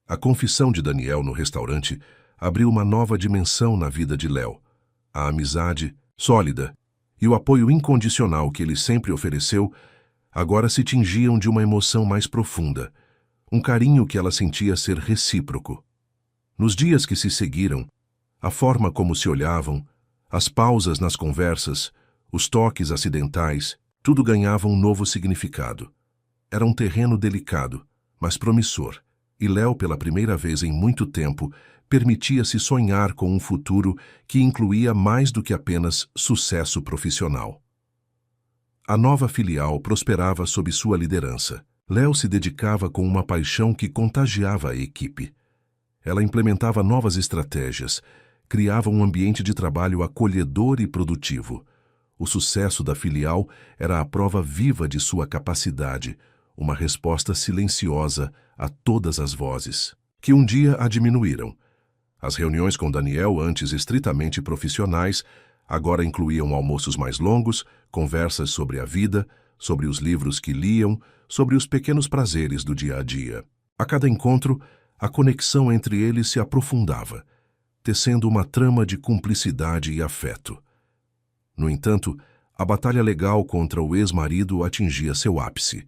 A confissão de Daniel no restaurante abriu uma nova dimensão na vida de Léo. A amizade, sólida, e o apoio incondicional que ele sempre ofereceu, agora se tingiam de uma emoção mais profunda, um carinho que ela sentia ser recíproco. Nos dias que se seguiram, a forma como se olhavam, as pausas nas conversas, os toques acidentais, tudo ganhava um novo significado. Era um terreno delicado, mas promissor, e Léo, pela primeira vez em muito tempo, permitia-se sonhar com um futuro que incluía mais do que apenas sucesso profissional. A nova filial prosperava sob sua liderança. Léo se dedicava com uma paixão que contagiava a equipe. Ela implementava novas estratégias, criava um ambiente de trabalho acolhedor e produtivo. O sucesso da filial era a prova viva de sua capacidade, uma resposta silenciosa a todas as vozes, que um dia a diminuíram. As reuniões com Daniel, antes estritamente profissionais, agora incluíam almoços mais longos, conversas sobre a vida, sobre os livros que liam, sobre os pequenos prazeres do dia a dia. A cada encontro, a conexão entre eles se aprofundava, tecendo uma trama de cumplicidade e afeto. No entanto, a batalha legal contra o ex-marido atingia seu ápice.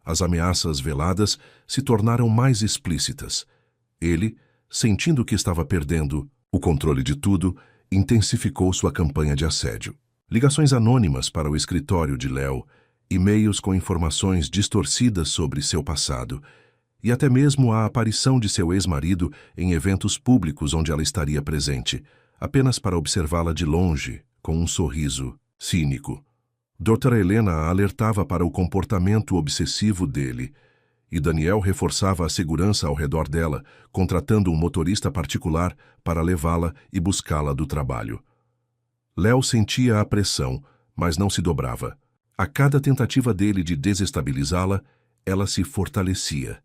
As ameaças veladas se tornaram mais explícitas. Ele, sentindo que estava perdendo o controle de tudo, intensificou sua campanha de assédio. Ligações anônimas para o escritório de Léo, e-mails com informações distorcidas sobre seu passado, e até mesmo a aparição de seu ex-marido em eventos públicos onde ela estaria presente, apenas para observá-la de longe, com um sorriso cínico. Doutora Helena a alertava para o comportamento obsessivo dele, e Daniel reforçava a segurança ao redor dela, contratando um motorista particular para levá-la e buscá-la do trabalho. Léo sentia a pressão, mas não se dobrava. A cada tentativa dele de desestabilizá-la, ela se fortalecia.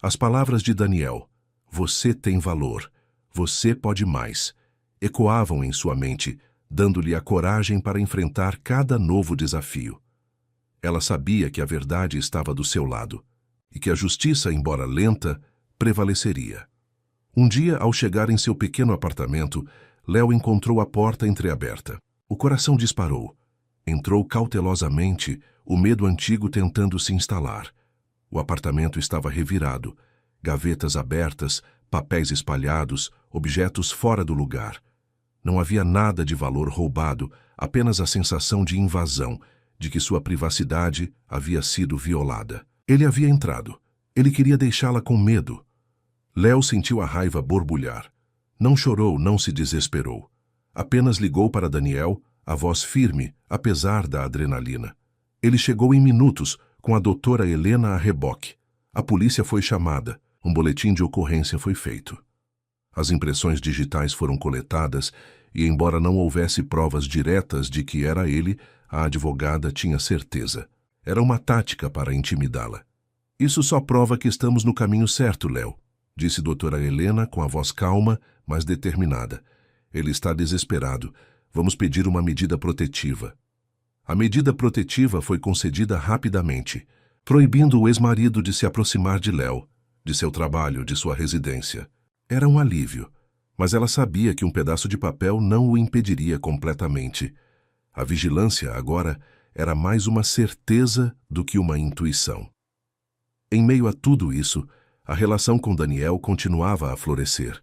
As palavras de Daniel, "Você tem valor, você pode mais", ecoavam em sua mente, dando-lhe a coragem para enfrentar cada novo desafio. Ela sabia que a verdade estava do seu lado, e que a justiça, embora lenta, prevaleceria. Um dia, ao chegar em seu pequeno apartamento, Léo encontrou a porta entreaberta. O coração disparou. Entrou cautelosamente, o medo antigo tentando se instalar. O apartamento estava revirado, gavetas abertas, papéis espalhados, objetos fora do lugar. Não havia nada de valor roubado, apenas a sensação de invasão, de que sua privacidade havia sido violada. Ele havia entrado. Ele queria deixá-la com medo. Léo sentiu a raiva borbulhar. Não chorou, não se desesperou. Apenas ligou para Daniel, a voz firme, apesar da adrenalina. Ele chegou em minutos, com a doutora Helena a reboque. A polícia foi chamada. Um boletim de ocorrência foi feito. As impressões digitais foram coletadas e, embora não houvesse provas diretas de que era ele, a advogada tinha certeza. Era uma tática para intimidá-la. "Isso só prova que estamos no caminho certo, Léo", disse doutora Helena com a voz calma, mas determinada. "Ele está desesperado. Vamos pedir uma medida protetiva." A medida protetiva foi concedida rapidamente, proibindo o ex-marido de se aproximar de Léo, de seu trabalho, de sua residência. Era um alívio, Mas ela sabia que um pedaço de papel não o impediria completamente. A vigilância, agora, era mais uma certeza do que uma intuição. Em meio a tudo isso, a relação com Daniel continuava a florescer.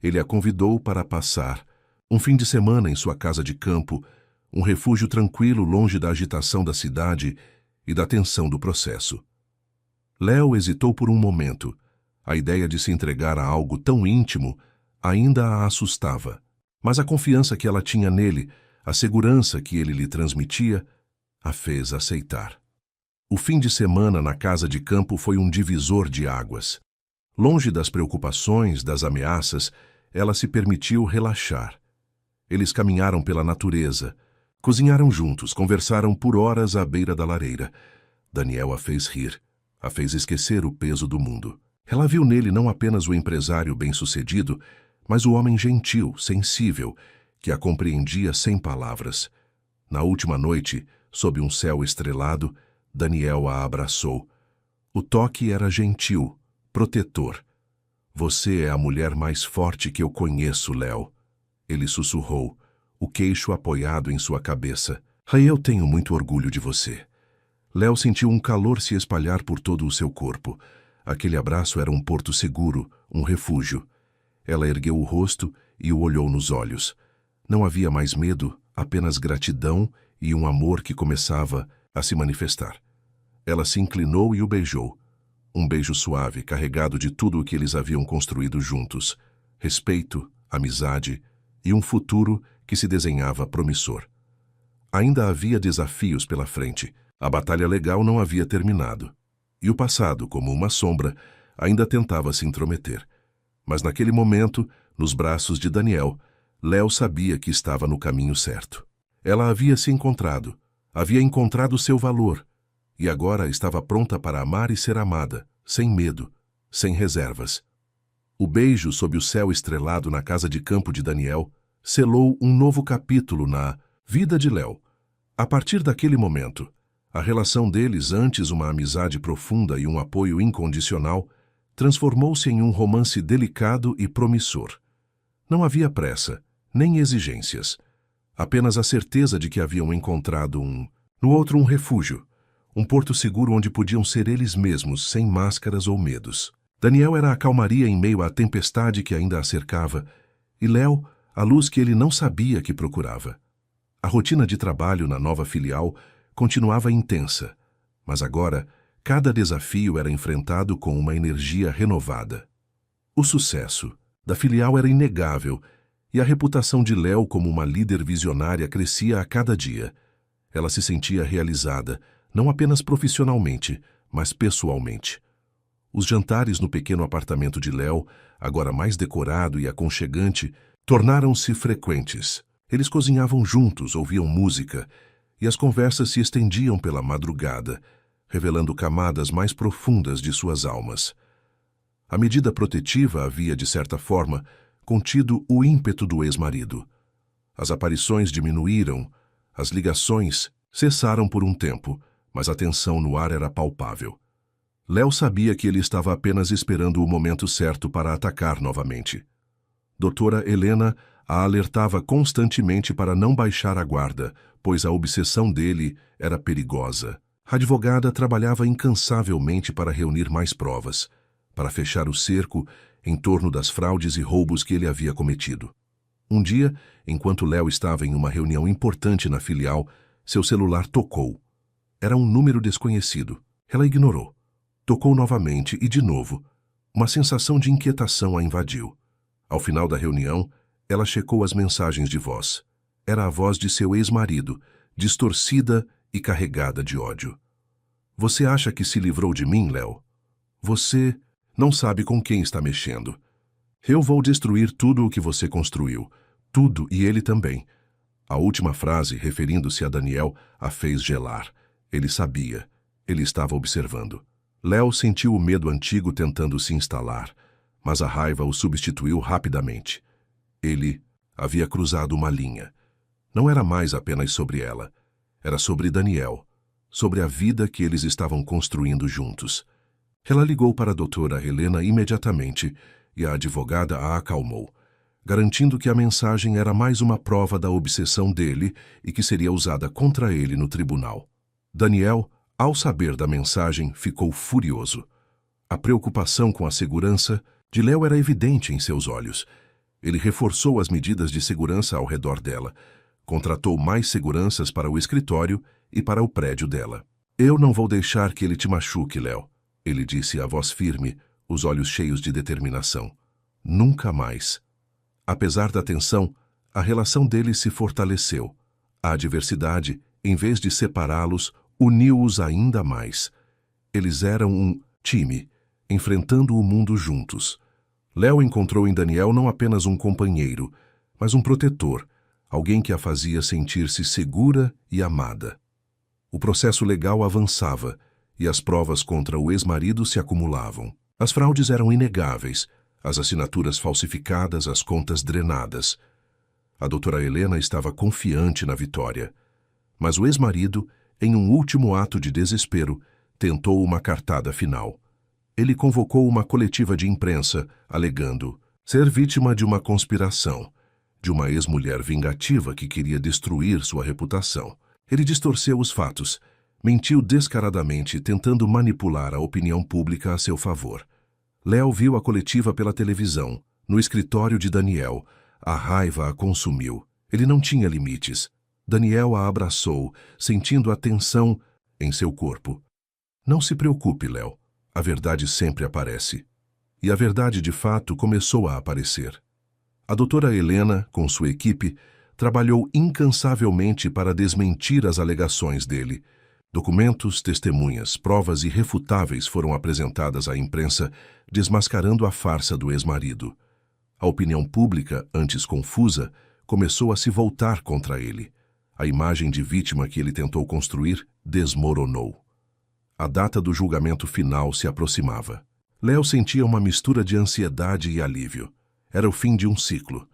Ele a convidou para passar um fim de semana em sua casa de campo, um refúgio tranquilo longe da agitação da cidade e da tensão do processo. Léo hesitou por um momento. A ideia de se entregar a algo tão íntimo ainda a assustava, mas a confiança que ela tinha nele, a segurança que ele lhe transmitia, a fez aceitar. O fim de semana na casa de campo foi um divisor de águas. Longe das preocupações, das ameaças, ela se permitiu relaxar. Eles caminharam pela natureza, cozinharam juntos, conversaram por horas à beira da lareira. Daniel a fez rir, a fez esquecer o peso do mundo. Ela viu nele não apenas o empresário bem-sucedido, mas o homem gentil, sensível, que a compreendia sem palavras. Na última noite, sob um céu estrelado, Daniel a abraçou. O toque era gentil, protetor. Você é a mulher mais forte que eu conheço, Léo. Ele sussurrou, o queixo apoiado em sua cabeça. Eu tenho muito orgulho de você. Léo sentiu um calor se espalhar por todo o seu corpo. Aquele abraço era um porto seguro, um refúgio. Ela ergueu o rosto e o olhou nos olhos. Não havia mais medo, apenas gratidão e um amor que começava a se manifestar. Ela se inclinou e o beijou. Um beijo suave, carregado de tudo o que eles haviam construído juntos. Respeito, amizade e um futuro que se desenhava promissor. Ainda havia desafios pela frente. A batalha legal não havia terminado. E o passado, como uma sombra, ainda tentava se intrometer. Mas naquele momento, nos braços de Daniel, Léo sabia que estava no caminho certo. Ela havia se encontrado, havia encontrado seu valor, e agora estava pronta para amar e ser amada, sem medo, sem reservas. O beijo sob o céu estrelado na casa de campo de Daniel selou um novo capítulo na vida de Léo. A partir daquele momento, a relação deles, antes uma amizade profunda e um apoio incondicional, transformou-se em um romance delicado e promissor. Não havia pressa, nem exigências. Apenas a certeza de que haviam encontrado no outro um refúgio, um porto seguro onde podiam ser eles mesmos, sem máscaras ou medos. Daniel era a calmaria em meio à tempestade que ainda a cercava, e Léo, a luz que ele não sabia que procurava. A rotina de trabalho na nova filial continuava intensa, mas agora cada desafio era enfrentado com uma energia renovada. O sucesso da filial era inegável, e a reputação de Léo como uma líder visionária crescia a cada dia. Ela se sentia realizada, não apenas profissionalmente, mas pessoalmente. Os jantares no pequeno apartamento de Léo, agora mais decorado e aconchegante, tornaram-se frequentes. Eles cozinhavam juntos, ouviam música, e as conversas se estendiam pela madrugada, revelando camadas mais profundas de suas almas. A medida protetiva havia, de certa forma, contido o ímpeto do ex-marido. As aparições diminuíram, as ligações cessaram por um tempo, mas a tensão no ar era palpável. Léo sabia que ele estava apenas esperando o momento certo para atacar novamente. Doutora Helena a alertava constantemente para não baixar a guarda, pois a obsessão dele era perigosa. A advogada trabalhava incansavelmente para reunir mais provas, para fechar o cerco em torno das fraudes e roubos que ele havia cometido. Um dia, enquanto Léo estava em uma reunião importante na filial, seu celular tocou. Era um número desconhecido. Ela ignorou. Tocou novamente e, de novo, uma sensação de inquietação a invadiu. Ao final da reunião, ela checou as mensagens de voz. Era a voz de seu ex-marido, distorcida e carregada de ódio. Você acha que se livrou de mim, Léo? Você não sabe com quem está mexendo. Eu vou destruir tudo o que você construiu. Tudo, e ele também. A última frase, referindo-se a Daniel, a fez gelar. Ele sabia. Ele estava observando. Léo sentiu o medo antigo tentando se instalar, mas a raiva o substituiu rapidamente. Ele havia cruzado uma linha. Não era mais apenas sobre ela. Era sobre Daniel, sobre a vida que eles estavam construindo juntos. Ela ligou para a doutora Helena imediatamente e a advogada a acalmou. garantindo que a mensagem era mais uma prova da obsessão dele e que seria usada contra ele no tribunal. Daniel, ao saber da mensagem, ficou furioso. A preocupação com a segurança de Léo era evidente em seus olhos. Ele reforçou as medidas de segurança ao redor dela, contratou mais seguranças para o escritório e para o prédio dela. Eu não vou deixar que ele te machuque, Léo, ele disse a voz firme, os olhos cheios de determinação. Nunca mais. Apesar da tensão, a relação deles se fortaleceu. A adversidade, em vez de separá-los, uniu-os ainda mais. Eles eram um time, enfrentando o mundo juntos. Léo encontrou em Daniel não apenas um companheiro, mas um protetor, alguém que a fazia sentir-se segura e amada. O processo legal avançava e as provas contra o ex-marido se acumulavam. As fraudes eram inegáveis, as assinaturas falsificadas, as contas drenadas. A doutora Helena estava confiante na vitória. Mas o ex-marido, em um último ato de desespero, tentou uma cartada final. Ele convocou uma coletiva de imprensa, alegando ser vítima de uma conspiração, de uma ex-mulher vingativa que queria destruir sua reputação. Ele distorceu os fatos, mentiu descaradamente, tentando manipular a opinião pública a seu favor. Léo viu a coletiva pela televisão, no escritório de Daniel. A raiva a consumiu. Ele não tinha limites. Daniel a abraçou, sentindo a tensão em seu corpo. Não se preocupe, Léo. A verdade sempre aparece. E a verdade, de fato, começou a aparecer. A doutora Helena, com sua equipe, trabalhou incansavelmente para desmentir as alegações dele. Documentos, testemunhas, provas irrefutáveis foram apresentadas à imprensa, desmascarando a farsa do ex-marido. A opinião pública, antes confusa, começou a se voltar contra ele. A imagem de vítima que ele tentou construir desmoronou. A data do julgamento final se aproximava. Léo sentia uma mistura de ansiedade e alívio. Era o fim de um ciclo.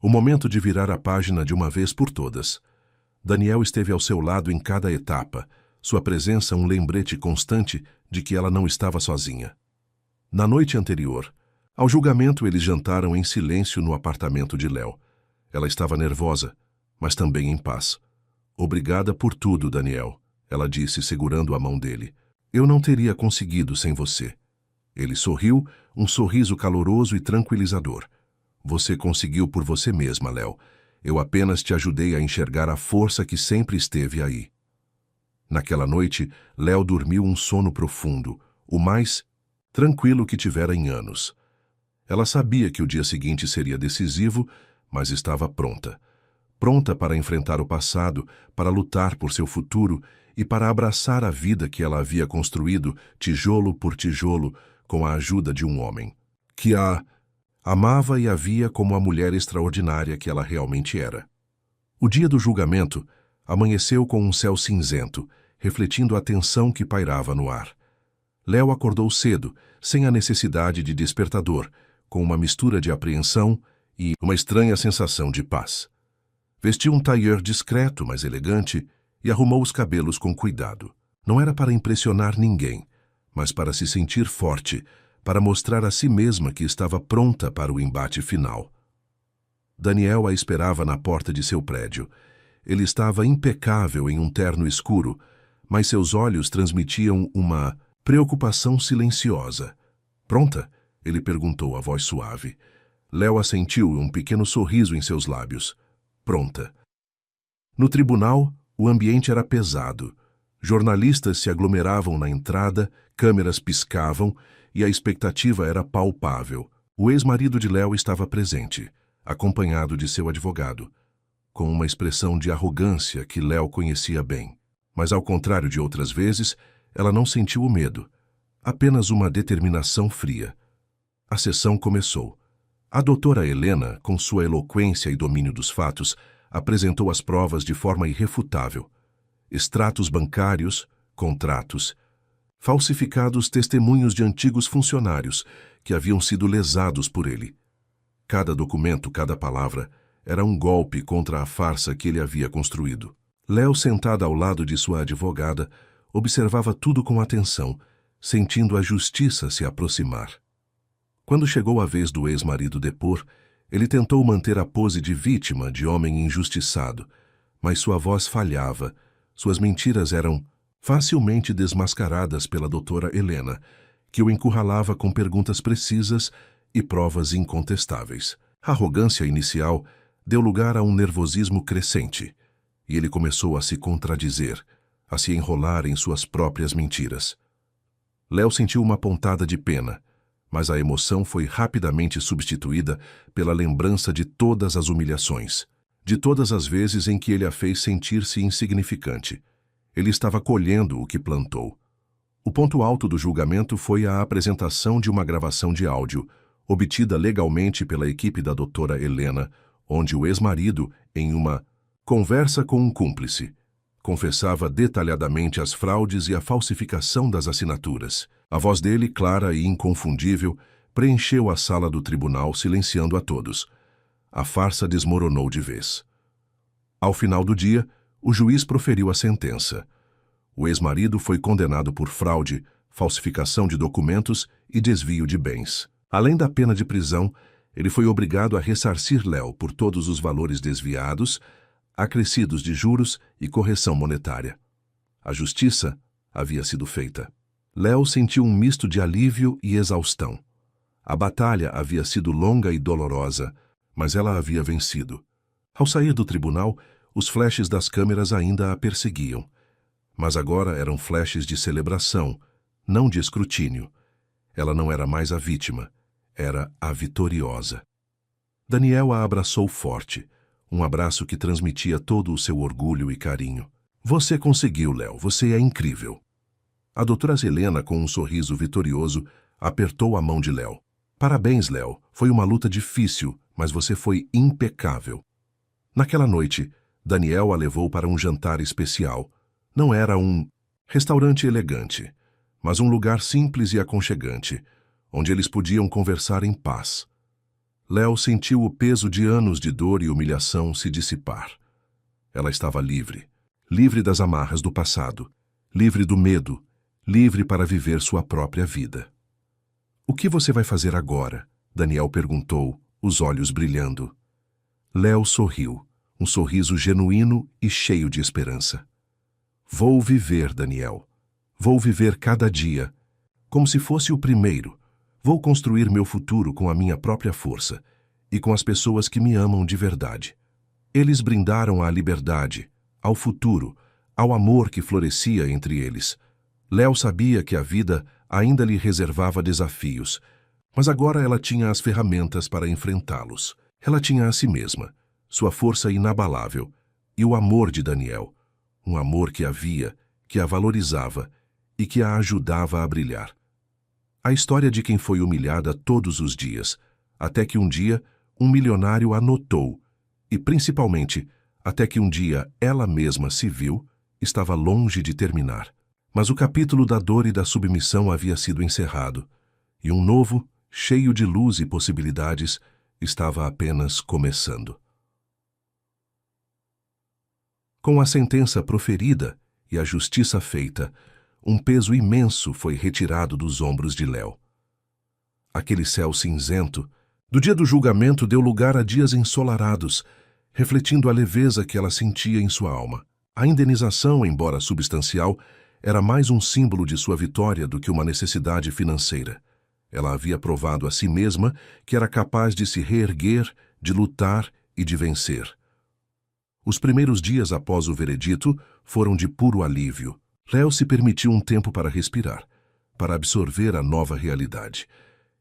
O momento de virar a página de uma vez por todas. Daniel esteve ao seu lado em cada etapa, sua presença um lembrete constante de que ela não estava sozinha. Na noite anterior, ao julgamento, eles jantaram em silêncio no apartamento de Léo. Ela estava nervosa, mas também em paz. Obrigada por tudo, Daniel, ela disse, segurando a mão dele. Eu não teria conseguido sem você. Ele sorriu, um sorriso caloroso e tranquilizador. Você conseguiu por você mesma, Léo. Eu apenas te ajudei a enxergar a força que sempre esteve aí. Naquela noite, Léo dormiu um sono profundo, o mais tranquilo que tivera em anos. Ela sabia que o dia seguinte seria decisivo, mas estava pronta. Pronta para enfrentar o passado, para lutar por seu futuro e para abraçar a vida que ela havia construído, tijolo por tijolo, com a ajuda de um homem, que a amava e a via como a mulher extraordinária que ela realmente era. O dia do julgamento amanheceu com um céu cinzento, refletindo a tensão que pairava no ar. Léo acordou cedo, sem a necessidade de despertador, com uma mistura de apreensão e uma estranha sensação de paz. Vestiu um tailleur discreto, mas elegante, e arrumou os cabelos com cuidado. Não era para impressionar ninguém, mas para se sentir forte, para mostrar a si mesma que estava pronta para o embate final. Daniel a esperava na porta de seu prédio. Ele estava impecável em um terno escuro, mas seus olhos transmitiam uma preocupação silenciosa. Pronta? Ele perguntou, a voz suave. Léo assentiu, um pequeno sorriso em seus lábios. Pronta. No tribunal, o ambiente era pesado. Jornalistas se aglomeravam na entrada, câmeras piscavam e a expectativa era palpável. O ex-marido de Léo estava presente, acompanhado de seu advogado, com uma expressão de arrogância que Léo conhecia bem. Mas, ao contrário de outras vezes, ela não sentiu o medo, apenas uma determinação fria. A sessão começou. A doutora Helena, com sua eloquência e domínio dos fatos, apresentou as provas de forma irrefutável. Extratos bancários, contratos, falsificados testemunhos de antigos funcionários que haviam sido lesados por ele. Cada documento, cada palavra, era um golpe contra a farsa que ele havia construído. Léo, sentada ao lado de sua advogada, observava tudo com atenção, sentindo a justiça se aproximar. Quando chegou a vez do ex-marido depor, Ele tentou manter a pose de vítima, de homem injustiçado, mas sua voz falhava, suas mentiras eram facilmente desmascaradas pela doutora Helena, que o encurralava com perguntas precisas e provas incontestáveis. A arrogância inicial deu lugar a um nervosismo crescente, e ele começou a se contradizer, a se enrolar em suas próprias mentiras. Léo sentiu uma pontada de pena, mas a emoção foi rapidamente substituída pela lembrança de todas as humilhações, de todas as vezes em que ele a fez sentir-se insignificante. Ele estava colhendo o que plantou. O ponto alto do julgamento foi a apresentação de uma gravação de áudio, obtida legalmente pela equipe da doutora Helena, onde o ex-marido, em uma conversa com um cúmplice, confessava detalhadamente as fraudes e a falsificação das assinaturas. A voz dele, clara e inconfundível, preencheu a sala do tribunal, silenciando a todos. A farsa desmoronou de vez. Ao final do dia, o juiz proferiu a sentença. O ex-marido foi condenado por fraude, falsificação de documentos e desvio de bens. Além da pena de prisão, ele foi obrigado a ressarcir Léo por todos os valores desviados, acrescidos de juros e correção monetária. A justiça havia sido feita. Léo sentiu um misto de alívio e exaustão. A batalha havia sido longa e dolorosa, mas ela havia vencido. Ao sair do tribunal, os flashes das câmeras ainda a perseguiam. Mas agora eram flashes de celebração, não de escrutínio. Ela não era mais a vítima, era a vitoriosa. Daniel a abraçou forte, um abraço que transmitia todo o seu orgulho e carinho. Você conseguiu, Léo, você é incrível. A doutora Helena, com um sorriso vitorioso, apertou a mão de Léo. Parabéns, Léo, foi uma luta difícil, mas você foi impecável. Naquela noite, Daniel a levou para um jantar especial. Não era um restaurante elegante, mas um lugar simples e aconchegante, onde eles podiam conversar em paz. Léo sentiu o peso de anos de dor e humilhação se dissipar. Ela estava livre, livre das amarras do passado, livre do medo, livre para viver sua própria vida. O que você vai fazer agora? Daniel perguntou, os olhos brilhando. Léo sorriu, um sorriso genuíno e cheio de esperança. Vou viver, Daniel. Vou viver cada dia, como se fosse o primeiro. Vou construir meu futuro com a minha própria força e com as pessoas que me amam de verdade. Eles brindaram à liberdade, ao futuro, ao amor que florescia entre eles. Léo sabia que a vida ainda lhe reservava desafios, mas agora ela tinha as ferramentas para enfrentá-los. Ela tinha a si mesma, sua força inabalável, e o amor de Daniel, um amor que a via, que a valorizava e que a ajudava a brilhar. A história de quem foi humilhada todos os dias, até que um dia um milionário a notou, e principalmente até que um dia ela mesma se viu, estava longe de terminar. Mas o capítulo da dor e da submissão havia sido encerrado, e um novo, cheio de luz e possibilidades, estava apenas começando. Com a sentença proferida e a justiça feita, um peso imenso foi retirado dos ombros de Léo. Aquele céu cinzento do dia do julgamento deu lugar a dias ensolarados, refletindo a leveza que ela sentia em sua alma. A indenização, embora substancial, era mais um símbolo de sua vitória do que uma necessidade financeira. Ela havia provado a si mesma que era capaz de se reerguer, de lutar e de vencer. Os primeiros dias após o veredito foram de puro alívio. Léo se permitiu um tempo para respirar, para absorver a nova realidade.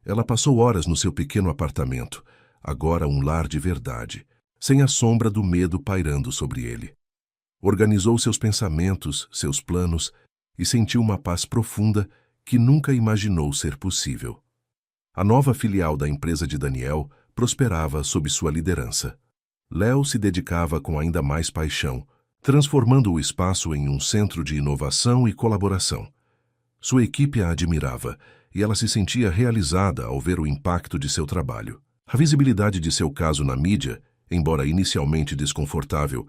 Ela passou horas no seu pequeno apartamento, agora um lar de verdade, sem a sombra do medo pairando sobre ele. Organizou seus pensamentos, seus planos, e sentiu uma paz profunda que nunca imaginou ser possível. A nova filial da empresa de Daniel prosperava sob sua liderança. Léo se dedicava com ainda mais paixão, transformando o espaço em um centro de inovação e colaboração. Sua equipe a admirava, e ela se sentia realizada ao ver o impacto de seu trabalho. A visibilidade de seu caso na mídia, embora inicialmente desconfortável,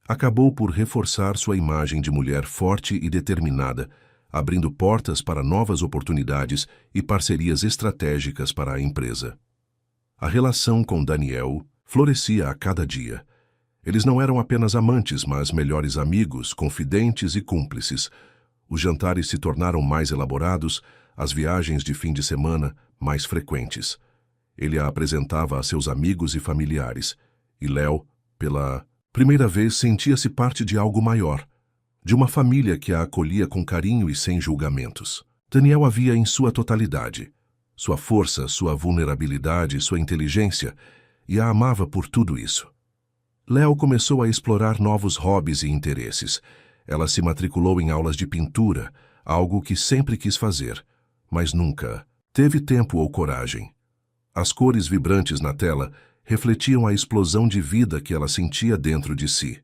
acabou por reforçar sua imagem de mulher forte e determinada, abrindo portas para novas oportunidades e parcerias estratégicas para a empresa. A relação com Daniel florescia a cada dia. Eles não eram apenas amantes, mas melhores amigos, confidentes e cúmplices. Os jantares se tornaram mais elaborados, as viagens de fim de semana mais frequentes. Ele a apresentava a seus amigos e familiares, e Léo, pela primeira vez, sentia-se parte de algo maior, de uma família que a acolhia com carinho e sem julgamentos. Daniel a via em sua totalidade, sua força, sua vulnerabilidade, sua inteligência, e a amava por tudo isso. Léo começou a explorar novos hobbies e interesses. Ela se matriculou em aulas de pintura, algo que sempre quis fazer, mas nunca teve tempo ou coragem. As cores vibrantes na tela refletiam a explosão de vida que ela sentia dentro de si.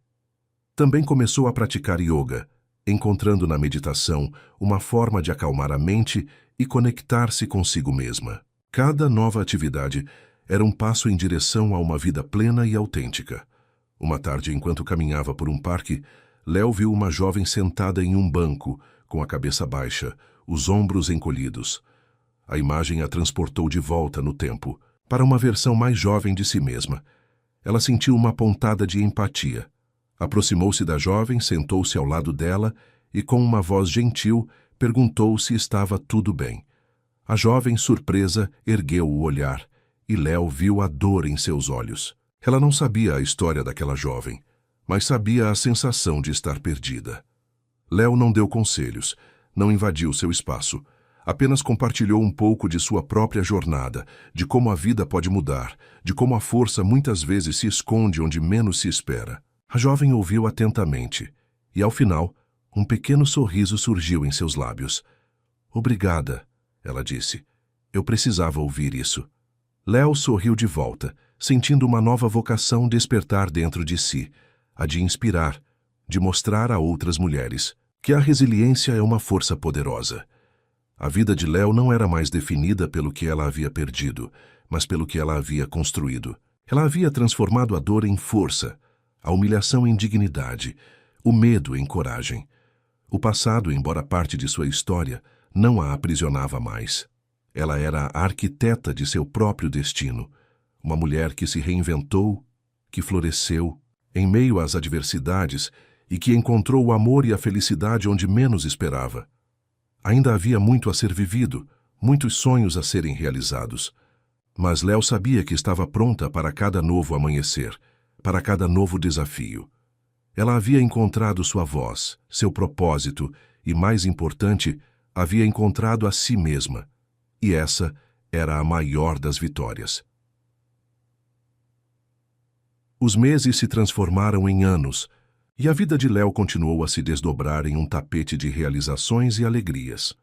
Também começou a praticar yoga, encontrando na meditação uma forma de acalmar a mente e conectar-se consigo mesma. Cada nova atividade era um passo em direção a uma vida plena e autêntica. Uma tarde, enquanto caminhava por um parque, Léo viu uma jovem sentada em um banco, com a cabeça baixa, os ombros encolhidos. A imagem a transportou de volta no tempo, para uma versão mais jovem de si mesma. Ela sentiu uma pontada de empatia. Aproximou-se da jovem, sentou-se ao lado dela e, com uma voz gentil, perguntou se estava tudo bem. A jovem, surpresa, ergueu o olhar, e Léo viu a dor em seus olhos. Ela não sabia a história daquela jovem, mas sabia a sensação de estar perdida. Léo não deu conselhos, não invadiu seu espaço, apenas compartilhou um pouco de sua própria jornada, de como a vida pode mudar, de como a força muitas vezes se esconde onde menos se espera. A jovem ouviu atentamente, e ao final, um pequeno sorriso surgiu em seus lábios. "Obrigada", ela disse. "Eu precisava ouvir isso." Léo sorriu de volta, sentindo uma nova vocação despertar dentro de si, a de inspirar, de mostrar a outras mulheres que a resiliência é uma força poderosa. A vida de Léo não era mais definida pelo que ela havia perdido, mas pelo que ela havia construído. Ela havia transformado a dor em força, a humilhação em dignidade, o medo em coragem. O passado, embora parte de sua história, não a aprisionava mais. Ela era a arquiteta de seu próprio destino, uma mulher que se reinventou, que floresceu em meio às adversidades e que encontrou o amor e a felicidade onde menos esperava. Ainda havia muito a ser vivido, muitos sonhos a serem realizados. Mas Léo sabia que estava pronta para cada novo amanhecer, para cada novo desafio. Ela havia encontrado sua voz, seu propósito e, mais importante, havia encontrado a si mesma. E essa era a maior das vitórias. Os meses se transformaram em anos, e a vida de Léo continuou a se desdobrar em um tapete de realizações e alegrias.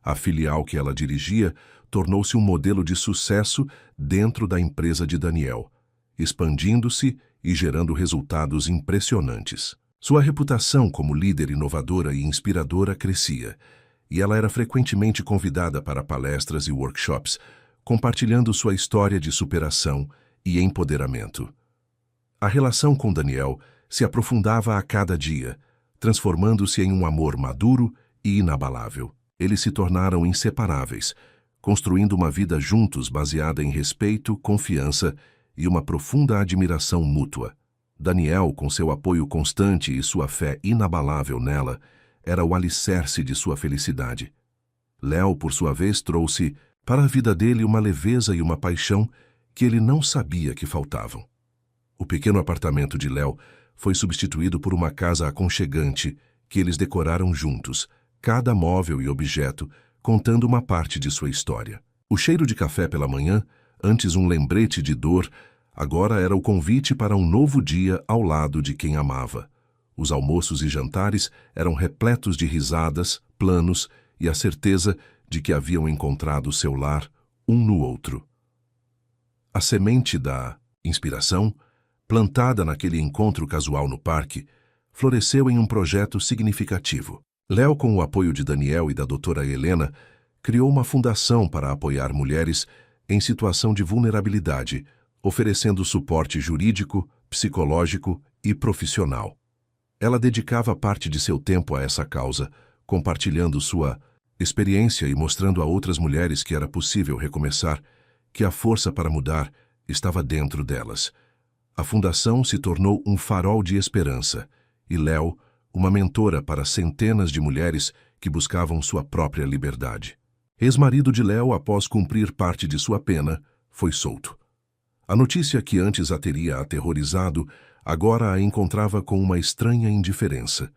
A filial que ela dirigia tornou-se um modelo de sucesso dentro da empresa de Daniel, expandindo-se e gerando resultados impressionantes. Sua reputação como líder inovadora e inspiradora crescia, e ela era frequentemente convidada para palestras e workshops, compartilhando sua história de superação e empoderamento. A relação com Daniel se aprofundava a cada dia, transformando-se em um amor maduro e inabalável. Eles se tornaram inseparáveis, construindo uma vida juntos baseada em respeito, confiança e uma profunda admiração mútua. Daniel, com seu apoio constante e sua fé inabalável nela, era o alicerce de sua felicidade. Léo, por sua vez, trouxe para a vida dele uma leveza e uma paixão que ele não sabia que faltavam. O pequeno apartamento de Léo foi substituído por uma casa aconchegante que eles decoraram juntos, cada móvel e objeto contando uma parte de sua história. O cheiro de café pela manhã, antes um lembrete de dor, agora era o convite para um novo dia ao lado de quem amava. Os almoços e jantares eram repletos de risadas, planos e a certeza de que haviam encontrado seu lar um no outro. A semente da inspiração, plantada naquele encontro casual no parque, floresceu em um projeto significativo. Léo, com o apoio de Daniel e da doutora Helena, criou uma fundação para apoiar mulheres em situação de vulnerabilidade, oferecendo suporte jurídico, psicológico e profissional. Ela dedicava parte de seu tempo a essa causa, compartilhando sua experiência e mostrando a outras mulheres que era possível recomeçar, que a força para mudar estava dentro delas. A fundação se tornou um farol de esperança, e Léo, uma mentora para centenas de mulheres que buscavam sua própria liberdade. Ex-marido de Léo, após cumprir parte de sua pena, foi solto. A notícia que antes a teria aterrorizado, agora a encontrava com uma estranha indiferença.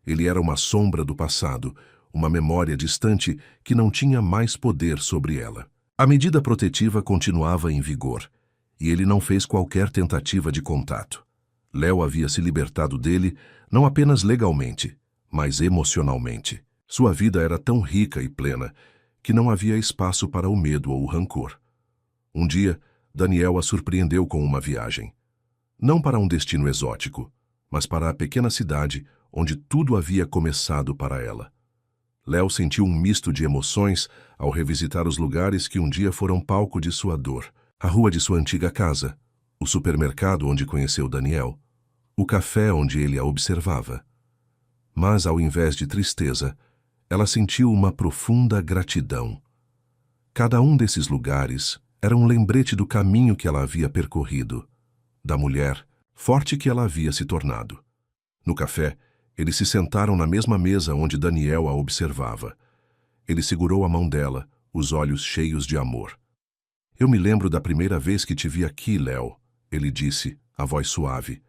Ele era uma sombra do passado, uma memória distante que não tinha mais poder sobre ela. A medida protetiva continuava em vigor, e ele não fez qualquer tentativa de contato. Léo havia se libertado dele, não apenas legalmente, mas emocionalmente. Sua vida era tão rica e plena que não havia espaço para o medo ou o rancor. Um dia, Daniel a surpreendeu com uma viagem. Não para um destino exótico, mas para a pequena cidade onde tudo havia começado para ela. Léo sentiu um misto de emoções ao revisitar os lugares que um dia foram palco de sua dor. A rua de sua antiga casa, o supermercado onde conheceu Daniel, o café onde ele a observava. Mas, ao invés de tristeza, ela sentiu uma profunda gratidão. Cada um desses lugares era um lembrete do caminho que ela havia percorrido, da mulher forte que ela havia se tornado. No café, eles se sentaram na mesma mesa onde Daniel a observava. Ele segurou a mão dela, os olhos cheios de amor. "Eu me lembro da primeira vez que te vi aqui, Léo", ele disse, a voz suave.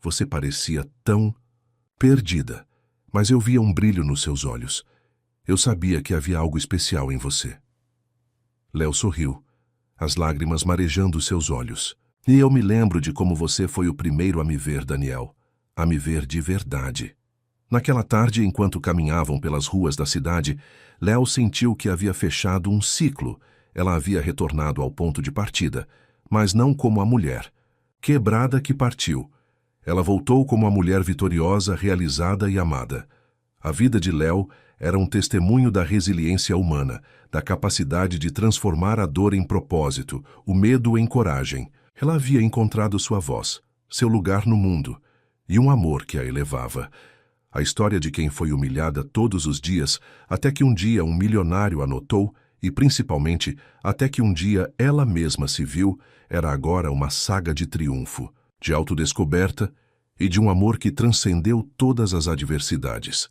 "Você parecia tão perdida, mas eu via um brilho nos seus olhos. Eu sabia que havia algo especial em você." Léo sorriu, as lágrimas marejando seus olhos. "E eu me lembro de como você foi o primeiro a me ver, Daniel, a me ver de verdade." Naquela tarde, enquanto caminhavam pelas ruas da cidade, Léo sentiu que havia fechado um ciclo. Ela havia retornado ao ponto de partida, mas não como a mulher quebrada que partiu. Ela voltou como a mulher vitoriosa, realizada e amada. A vida de Léo era um testemunho da resiliência humana, da capacidade de transformar a dor em propósito, o medo em coragem. Ela havia encontrado sua voz, seu lugar no mundo, e um amor que a elevava. A história de quem foi humilhada todos os dias, até que um dia um milionário a notou, e principalmente até que um dia ela mesma se viu, era agora uma saga de triunfo, de autodescoberta e de um amor que transcendeu todas as adversidades.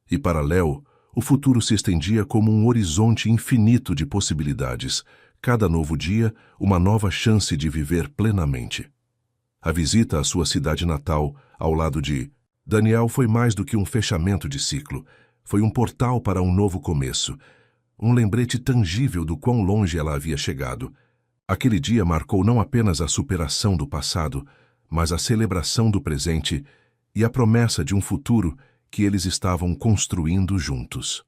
E para Léo, o futuro se estendia como um horizonte infinito de possibilidades, cada novo dia uma nova chance de viver plenamente. A visita à sua cidade natal, ao lado de Daniel, foi mais do que um fechamento de ciclo. Foi um portal para um novo começo, um lembrete tangível do quão longe ela havia chegado. Aquele dia marcou não apenas a superação do passado, mas a celebração do presente e a promessa de um futuro que eles estavam construindo juntos.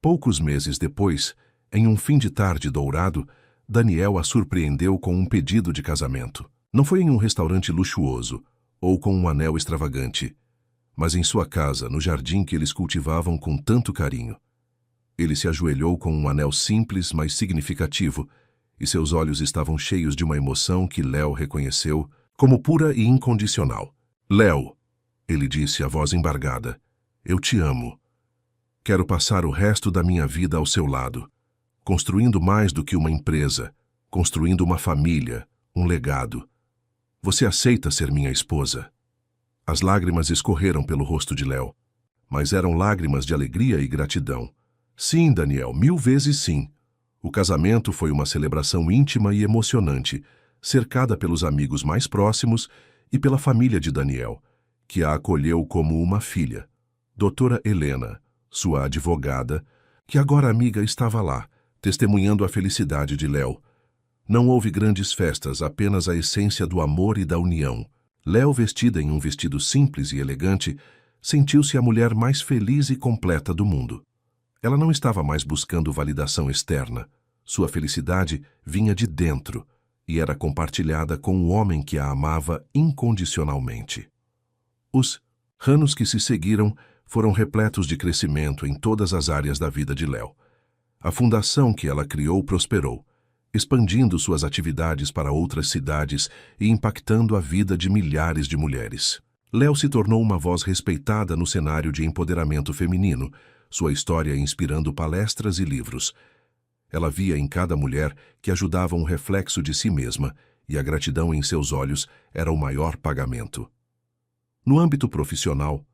Poucos meses depois, em um fim de tarde dourado, Daniel a surpreendeu com um pedido de casamento. Não foi em um restaurante luxuoso ou com um anel extravagante, mas em sua casa, no jardim que eles cultivavam com tanto carinho. Ele se ajoelhou com um anel simples, mas significativo, e seus olhos estavam cheios de uma emoção que Léo reconheceu como pura e incondicional. "Léo", ele disse, a voz embargada, "eu te amo. Quero passar o resto da minha vida ao seu lado, construindo mais do que uma empresa, construindo uma família, um legado. Você aceita ser minha esposa?" As lágrimas escorreram pelo rosto de Léo, mas eram lágrimas de alegria e gratidão. "Sim, Daniel, 1000 vezes sim." O casamento foi uma celebração íntima e emocionante, cercada pelos amigos mais próximos e pela família de Daniel, que a acolheu como uma filha. Doutora Helena, sua advogada, que agora amiga, estava lá, testemunhando a felicidade de Léo. Não houve grandes festas, apenas a essência do amor e da união. Léo, vestida em um vestido simples e elegante, sentiu-se a mulher mais feliz e completa do mundo. Ela não estava mais buscando validação externa. Sua felicidade vinha de dentro e era compartilhada com o homem que a amava incondicionalmente. Os anos que se seguiram foram repletos de crescimento em todas as áreas da vida de Léo. A fundação que ela criou prosperou, expandindo suas atividades para outras cidades e impactando a vida de milhares de mulheres. Léo se tornou uma voz respeitada no cenário de empoderamento feminino, sua história inspirando palestras e livros. Ela via em cada mulher que ajudava um reflexo de si mesma e a gratidão em seus olhos era o maior pagamento. No âmbito profissional,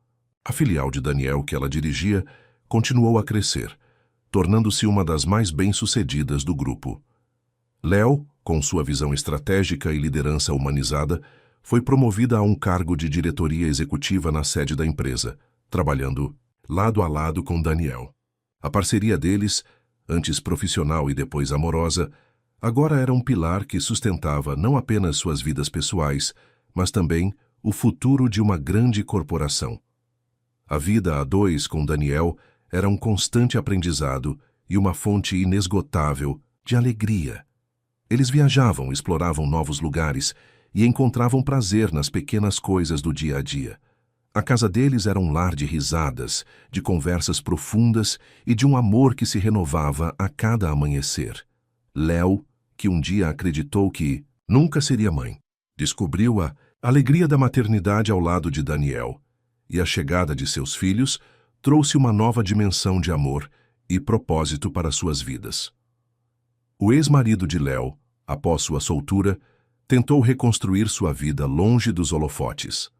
a filial de Daniel que ela dirigia continuou a crescer, tornando-se uma das mais bem-sucedidas do grupo. Léo, com sua visão estratégica e liderança humanizada, foi promovida a um cargo de diretoria executiva na sede da empresa, trabalhando lado a lado com Daniel. A parceria deles, antes profissional e depois amorosa, agora era um pilar que sustentava não apenas suas vidas pessoais, mas também o futuro de uma grande corporação. A vida a dois com Daniel era um constante aprendizado e uma fonte inesgotável de alegria. Eles viajavam, exploravam novos lugares e encontravam prazer nas pequenas coisas do dia a dia. A casa deles era um lar de risadas, de conversas profundas e de um amor que se renovava a cada amanhecer. Léo, que um dia acreditou que nunca seria mãe, descobriu a alegria da maternidade ao lado de Daniel, e a chegada de seus filhos trouxe uma nova dimensão de amor e propósito para suas vidas. O ex-marido de Léo, após sua soltura, tentou reconstruir sua vida longe dos holofotes.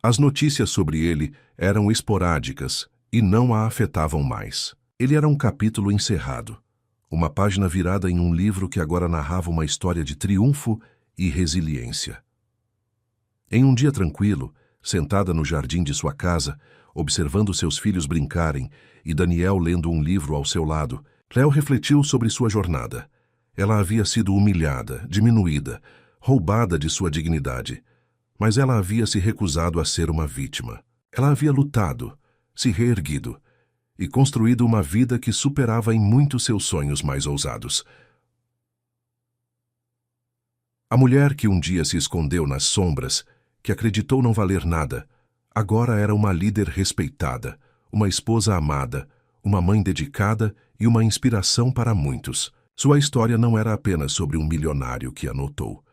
As notícias sobre ele eram esporádicas e não a afetavam mais. Ele era um capítulo encerrado, uma página virada em um livro que agora narrava uma história de triunfo e resiliência. Em um dia tranquilo, sentada no jardim de sua casa, observando seus filhos brincarem e Daniel lendo um livro ao seu lado, Léo refletiu sobre sua jornada. Ela havia sido humilhada, diminuída, roubada de sua dignidade, mas ela havia se recusado a ser uma vítima. Ela havia lutado, se reerguido e construído uma vida que superava em muito seus sonhos mais ousados. A mulher que um dia se escondeu nas sombras, que acreditou não valer nada, agora era uma líder respeitada, uma esposa amada, uma mãe dedicada e uma inspiração para muitos. Sua história não era apenas sobre um milionário que a notou,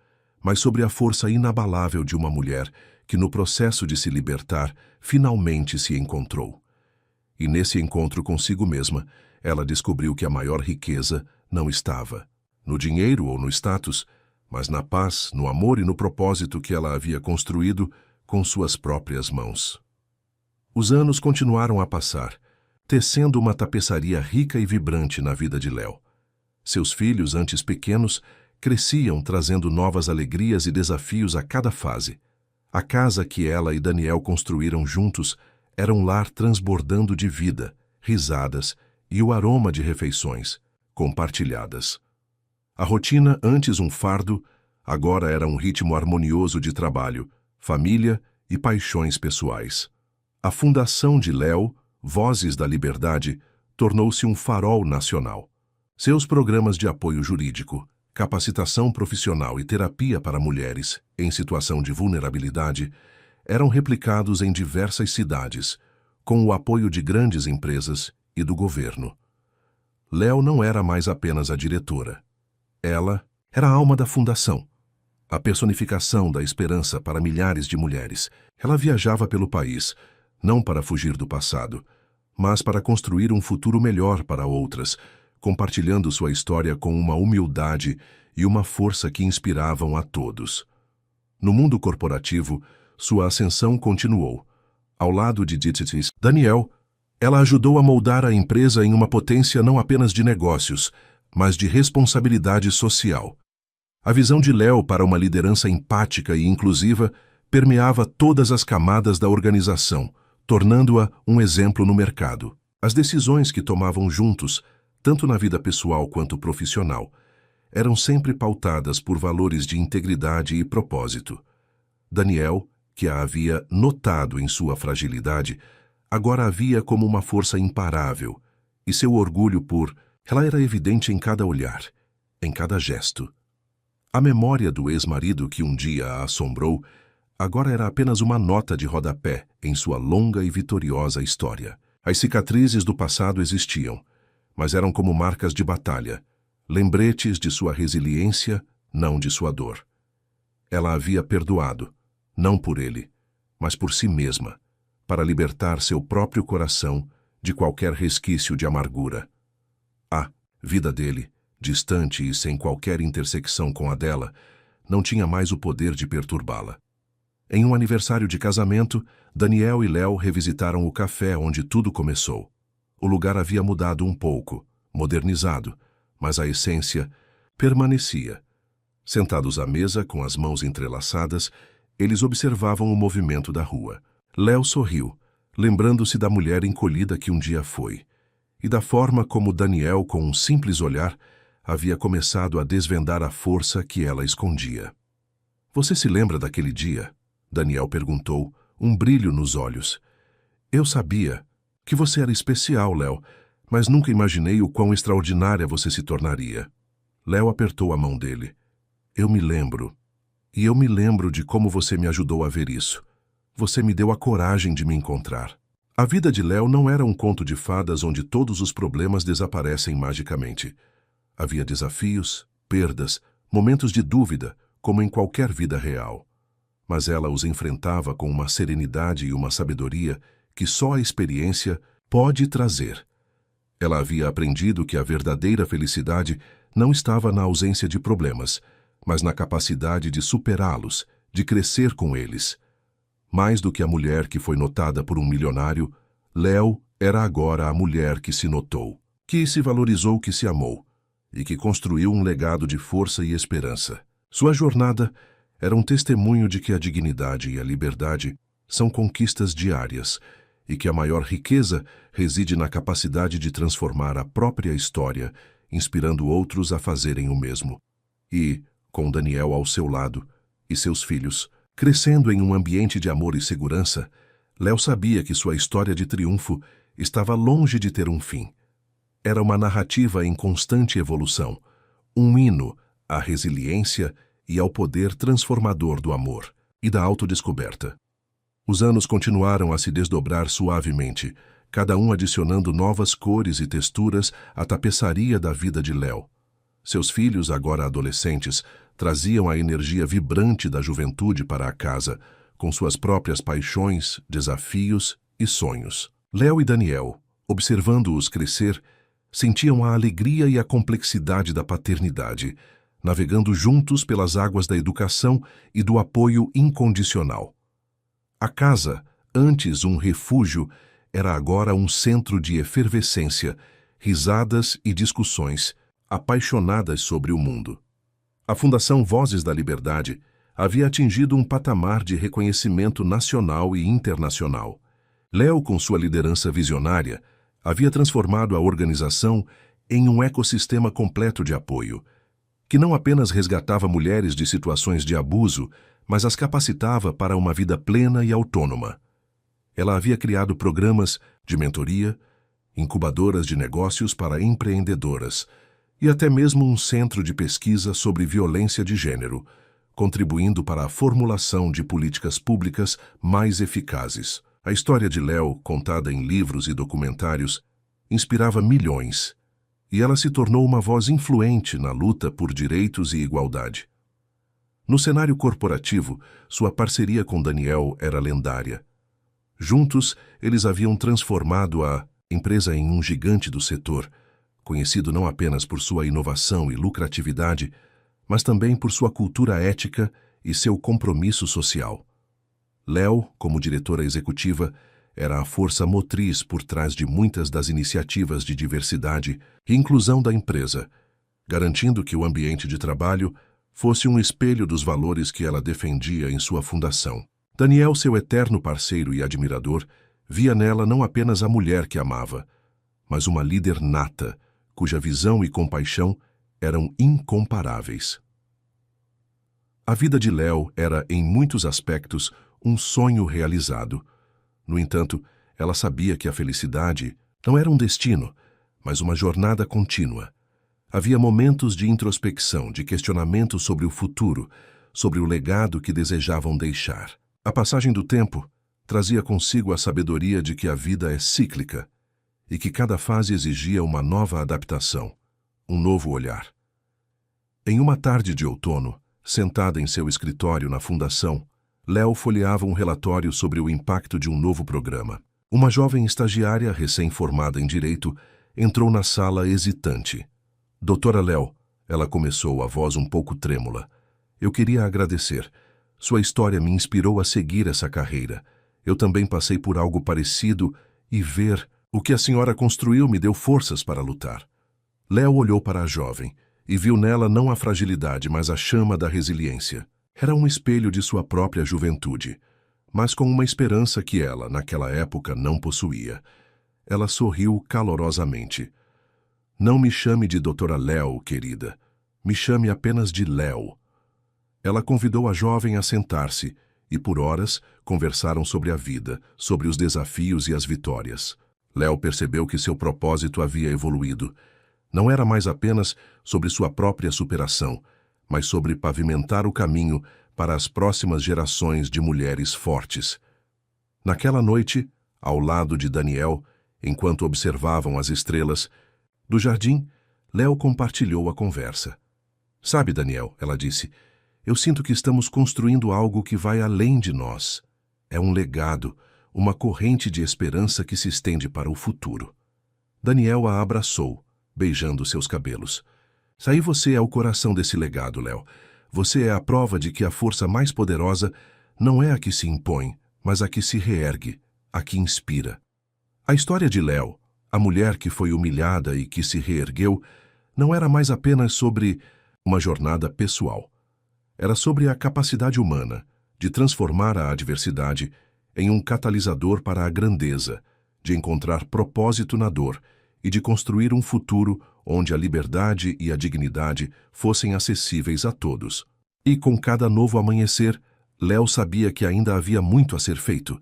mas sobre a força inabalável de uma mulher que, no processo de se libertar, finalmente se encontrou. E nesse encontro consigo mesma, ela descobriu que a maior riqueza não estava no dinheiro ou no status, mas na paz, no amor e no propósito que ela havia construído com suas próprias mãos. Os anos continuaram a passar, tecendo uma tapeçaria rica e vibrante na vida de Léo. Seus filhos, antes pequenos, cresciam trazendo novas alegrias e desafios a cada fase. A casa que ela e Daniel construíram juntos era um lar transbordando de vida, risadas e o aroma de refeições compartilhadas. A rotina, antes um fardo, agora era um ritmo harmonioso de trabalho, família e paixões pessoais. A fundação de Léo, Vozes da Liberdade, tornou-se um farol nacional. Seus programas de apoio jurídico, capacitação profissional e terapia para mulheres em situação de vulnerabilidade eram replicados em diversas cidades, com o apoio de grandes empresas e do governo. Léo não era mais apenas a diretora. Ela era a alma da fundação, a personificação da esperança para milhares de mulheres. Ela viajava pelo país, não para fugir do passado, mas para construir um futuro melhor para outras, compartilhando sua história com uma humildade e uma força que inspiravam a todos. No mundo corporativo, sua ascensão continuou. Ao lado de Daniel, ela ajudou a moldar a empresa em uma potência não apenas de negócios, mas de responsabilidade social. A visão de Léo para uma liderança empática e inclusiva permeava todas as camadas da organização, tornando-a um exemplo no mercado. As decisões que tomavam juntos, tanto na vida pessoal quanto profissional, eram sempre pautadas por valores de integridade e propósito. Daniel, que a havia notado em sua fragilidade, agora a via como uma força imparável, e seu orgulho por ela era evidente em cada olhar, em cada gesto. A memória do ex-marido que um dia a assombrou agora era apenas uma nota de rodapé em sua longa e vitoriosa história. As cicatrizes do passado existiam, mas eram como marcas de batalha, lembretes de sua resiliência, não de sua dor. Ela havia perdoado, não por ele, mas por si mesma, para libertar seu próprio coração de qualquer resquício de amargura. A vida dele, distante e sem qualquer intersecção com a dela, não tinha mais o poder de perturbá-la. Em um aniversário de casamento, Daniel e Léo revisitaram o café onde tudo começou. O lugar havia mudado um pouco, modernizado, mas a essência permanecia. Sentados à mesa, com as mãos entrelaçadas, eles observavam o movimento da rua. Léo sorriu, lembrando-se da mulher encolhida que um dia foi, e da forma como Daniel, com um simples olhar, havia começado a desvendar a força que ela escondia. "Você se lembra daquele dia?" Daniel perguntou, um brilho nos olhos. "Eu sabia que você era especial, Léo, mas nunca imaginei o quão extraordinária você se tornaria." Léo apertou a mão dele. "Eu me lembro. E eu me lembro de como você me ajudou a ver isso. Você me deu a coragem de me encontrar." A vida de Léo não era um conto de fadas onde todos os problemas desaparecem magicamente. Havia desafios, perdas, momentos de dúvida, como em qualquer vida real. Mas ela os enfrentava com uma serenidade e uma sabedoria que só a experiência pode trazer. Ela havia aprendido que a verdadeira felicidade não estava na ausência de problemas, mas na capacidade de superá-los, de crescer com eles. Mais do que a mulher que foi notada por um milionário, Léo era agora a mulher que se notou, que se valorizou, que se amou, e que construiu um legado de força e esperança. Sua jornada era um testemunho de que a dignidade e a liberdade são conquistas diárias e que a maior riqueza reside na capacidade de transformar a própria história, inspirando outros a fazerem o mesmo. E, com Daniel ao seu lado, e seus filhos, crescendo em um ambiente de amor e segurança, Léo sabia que sua história de triunfo estava longe de ter um fim. Era uma narrativa em constante evolução, um hino à resiliência e ao poder transformador do amor e da autodescoberta. Os anos continuaram a se desdobrar suavemente, cada um adicionando novas cores e texturas à tapeçaria da vida de Léo. Seus filhos, agora adolescentes, traziam a energia vibrante da juventude para a casa, com suas próprias paixões, desafios e sonhos. Léo e Daniel, observando-os crescer, sentiam a alegria e a complexidade da paternidade, navegando juntos pelas águas da educação e do apoio incondicional. A casa, antes um refúgio, era agora um centro de efervescência, risadas e discussões, apaixonadas sobre o mundo. A Fundação Vozes da Liberdade havia atingido um patamar de reconhecimento nacional e internacional. Léo, com sua liderança visionária, havia transformado a organização em um ecossistema completo de apoio, que não apenas resgatava mulheres de situações de abuso, mas as capacitava para uma vida plena e autônoma. Ela havia criado programas de mentoria, incubadoras de negócios para empreendedoras e até mesmo um centro de pesquisa sobre violência de gênero, contribuindo para a formulação de políticas públicas mais eficazes. A história de Léo, contada em livros e documentários, inspirava milhões, e ela se tornou uma voz influente na luta por direitos e igualdade. No cenário corporativo, sua parceria com Daniel era lendária. Juntos, eles haviam transformado a empresa em um gigante do setor, conhecido não apenas por sua inovação e lucratividade, mas também por sua cultura ética e seu compromisso social. Léo, como diretora executiva, era a força motriz por trás de muitas das iniciativas de diversidade e inclusão da empresa, garantindo que o ambiente de trabalho fosse um espelho dos valores que ela defendia em sua fundação. Daniel, seu eterno parceiro e admirador, via nela não apenas a mulher que amava, mas uma líder nata, cuja visão e compaixão eram incomparáveis. A vida de Léo era, em muitos aspectos, um sonho realizado. No entanto, ela sabia que a felicidade não era um destino, mas uma jornada contínua. Havia momentos de introspecção, de questionamento sobre o futuro, sobre o legado que desejavam deixar. A passagem do tempo trazia consigo a sabedoria de que a vida é cíclica e que cada fase exigia uma nova adaptação, um novo olhar. Em uma tarde de outono, sentada em seu escritório na fundação, Léo folheava um relatório sobre o impacto de um novo programa. Uma jovem estagiária, recém-formada em Direito, entrou na sala hesitante. "Doutora Léo", ela começou, a voz um pouco trêmula, Eu queria agradecer. Sua história me inspirou a seguir essa carreira. Eu também passei por algo parecido e ver o que a senhora construiu me deu forças para lutar. Léo olhou para a jovem e viu nela não a fragilidade, mas a chama da resiliência. Era um espelho de sua própria juventude, mas com uma esperança que ela, naquela época, não possuía. Ela sorriu calorosamente. Não me chame de doutora Léo, querida. Me chame apenas de Léo. Ela convidou a jovem a sentar-se e, por horas, conversaram sobre a vida, sobre os desafios e as vitórias. Léo percebeu que seu propósito havia evoluído. Não era mais apenas sobre sua própria superação, mas sobre pavimentar o caminho para as próximas gerações de mulheres fortes. Naquela noite, ao lado de Daniel, enquanto observavam as estrelas do jardim, Léo compartilhou a conversa. Sabe, Daniel, ela disse, eu sinto que estamos construindo algo que vai além de nós. É um legado, uma corrente de esperança que se estende para o futuro. Daniel a abraçou, beijando seus cabelos. Aí você é o coração desse legado, Léo. Você é a prova de que a força mais poderosa não é a que se impõe, mas a que se reergue, a que inspira. A história de Léo, a mulher que foi humilhada e que se reergueu, não era mais apenas sobre uma jornada pessoal. Era sobre a capacidade humana de transformar a adversidade em um catalisador para a grandeza, de encontrar propósito na dor e de construir um futuro onde a liberdade e a dignidade fossem acessíveis a todos. E com cada novo amanhecer, Léo sabia que ainda havia muito a ser feito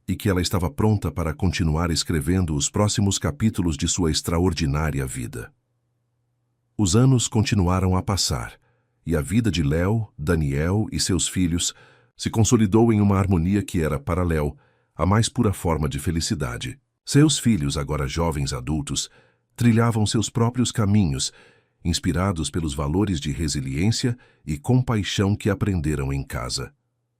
e que ela estava pronta para continuar escrevendo os próximos capítulos de sua extraordinária vida. Os anos continuaram a passar e a vida de Léo, Daniel e seus filhos se consolidou em uma harmonia que era, para Léo, a mais pura forma de felicidade. Seus filhos, agora jovens adultos, trilhavam seus próprios caminhos, inspirados pelos valores de resiliência e compaixão que aprenderam em casa.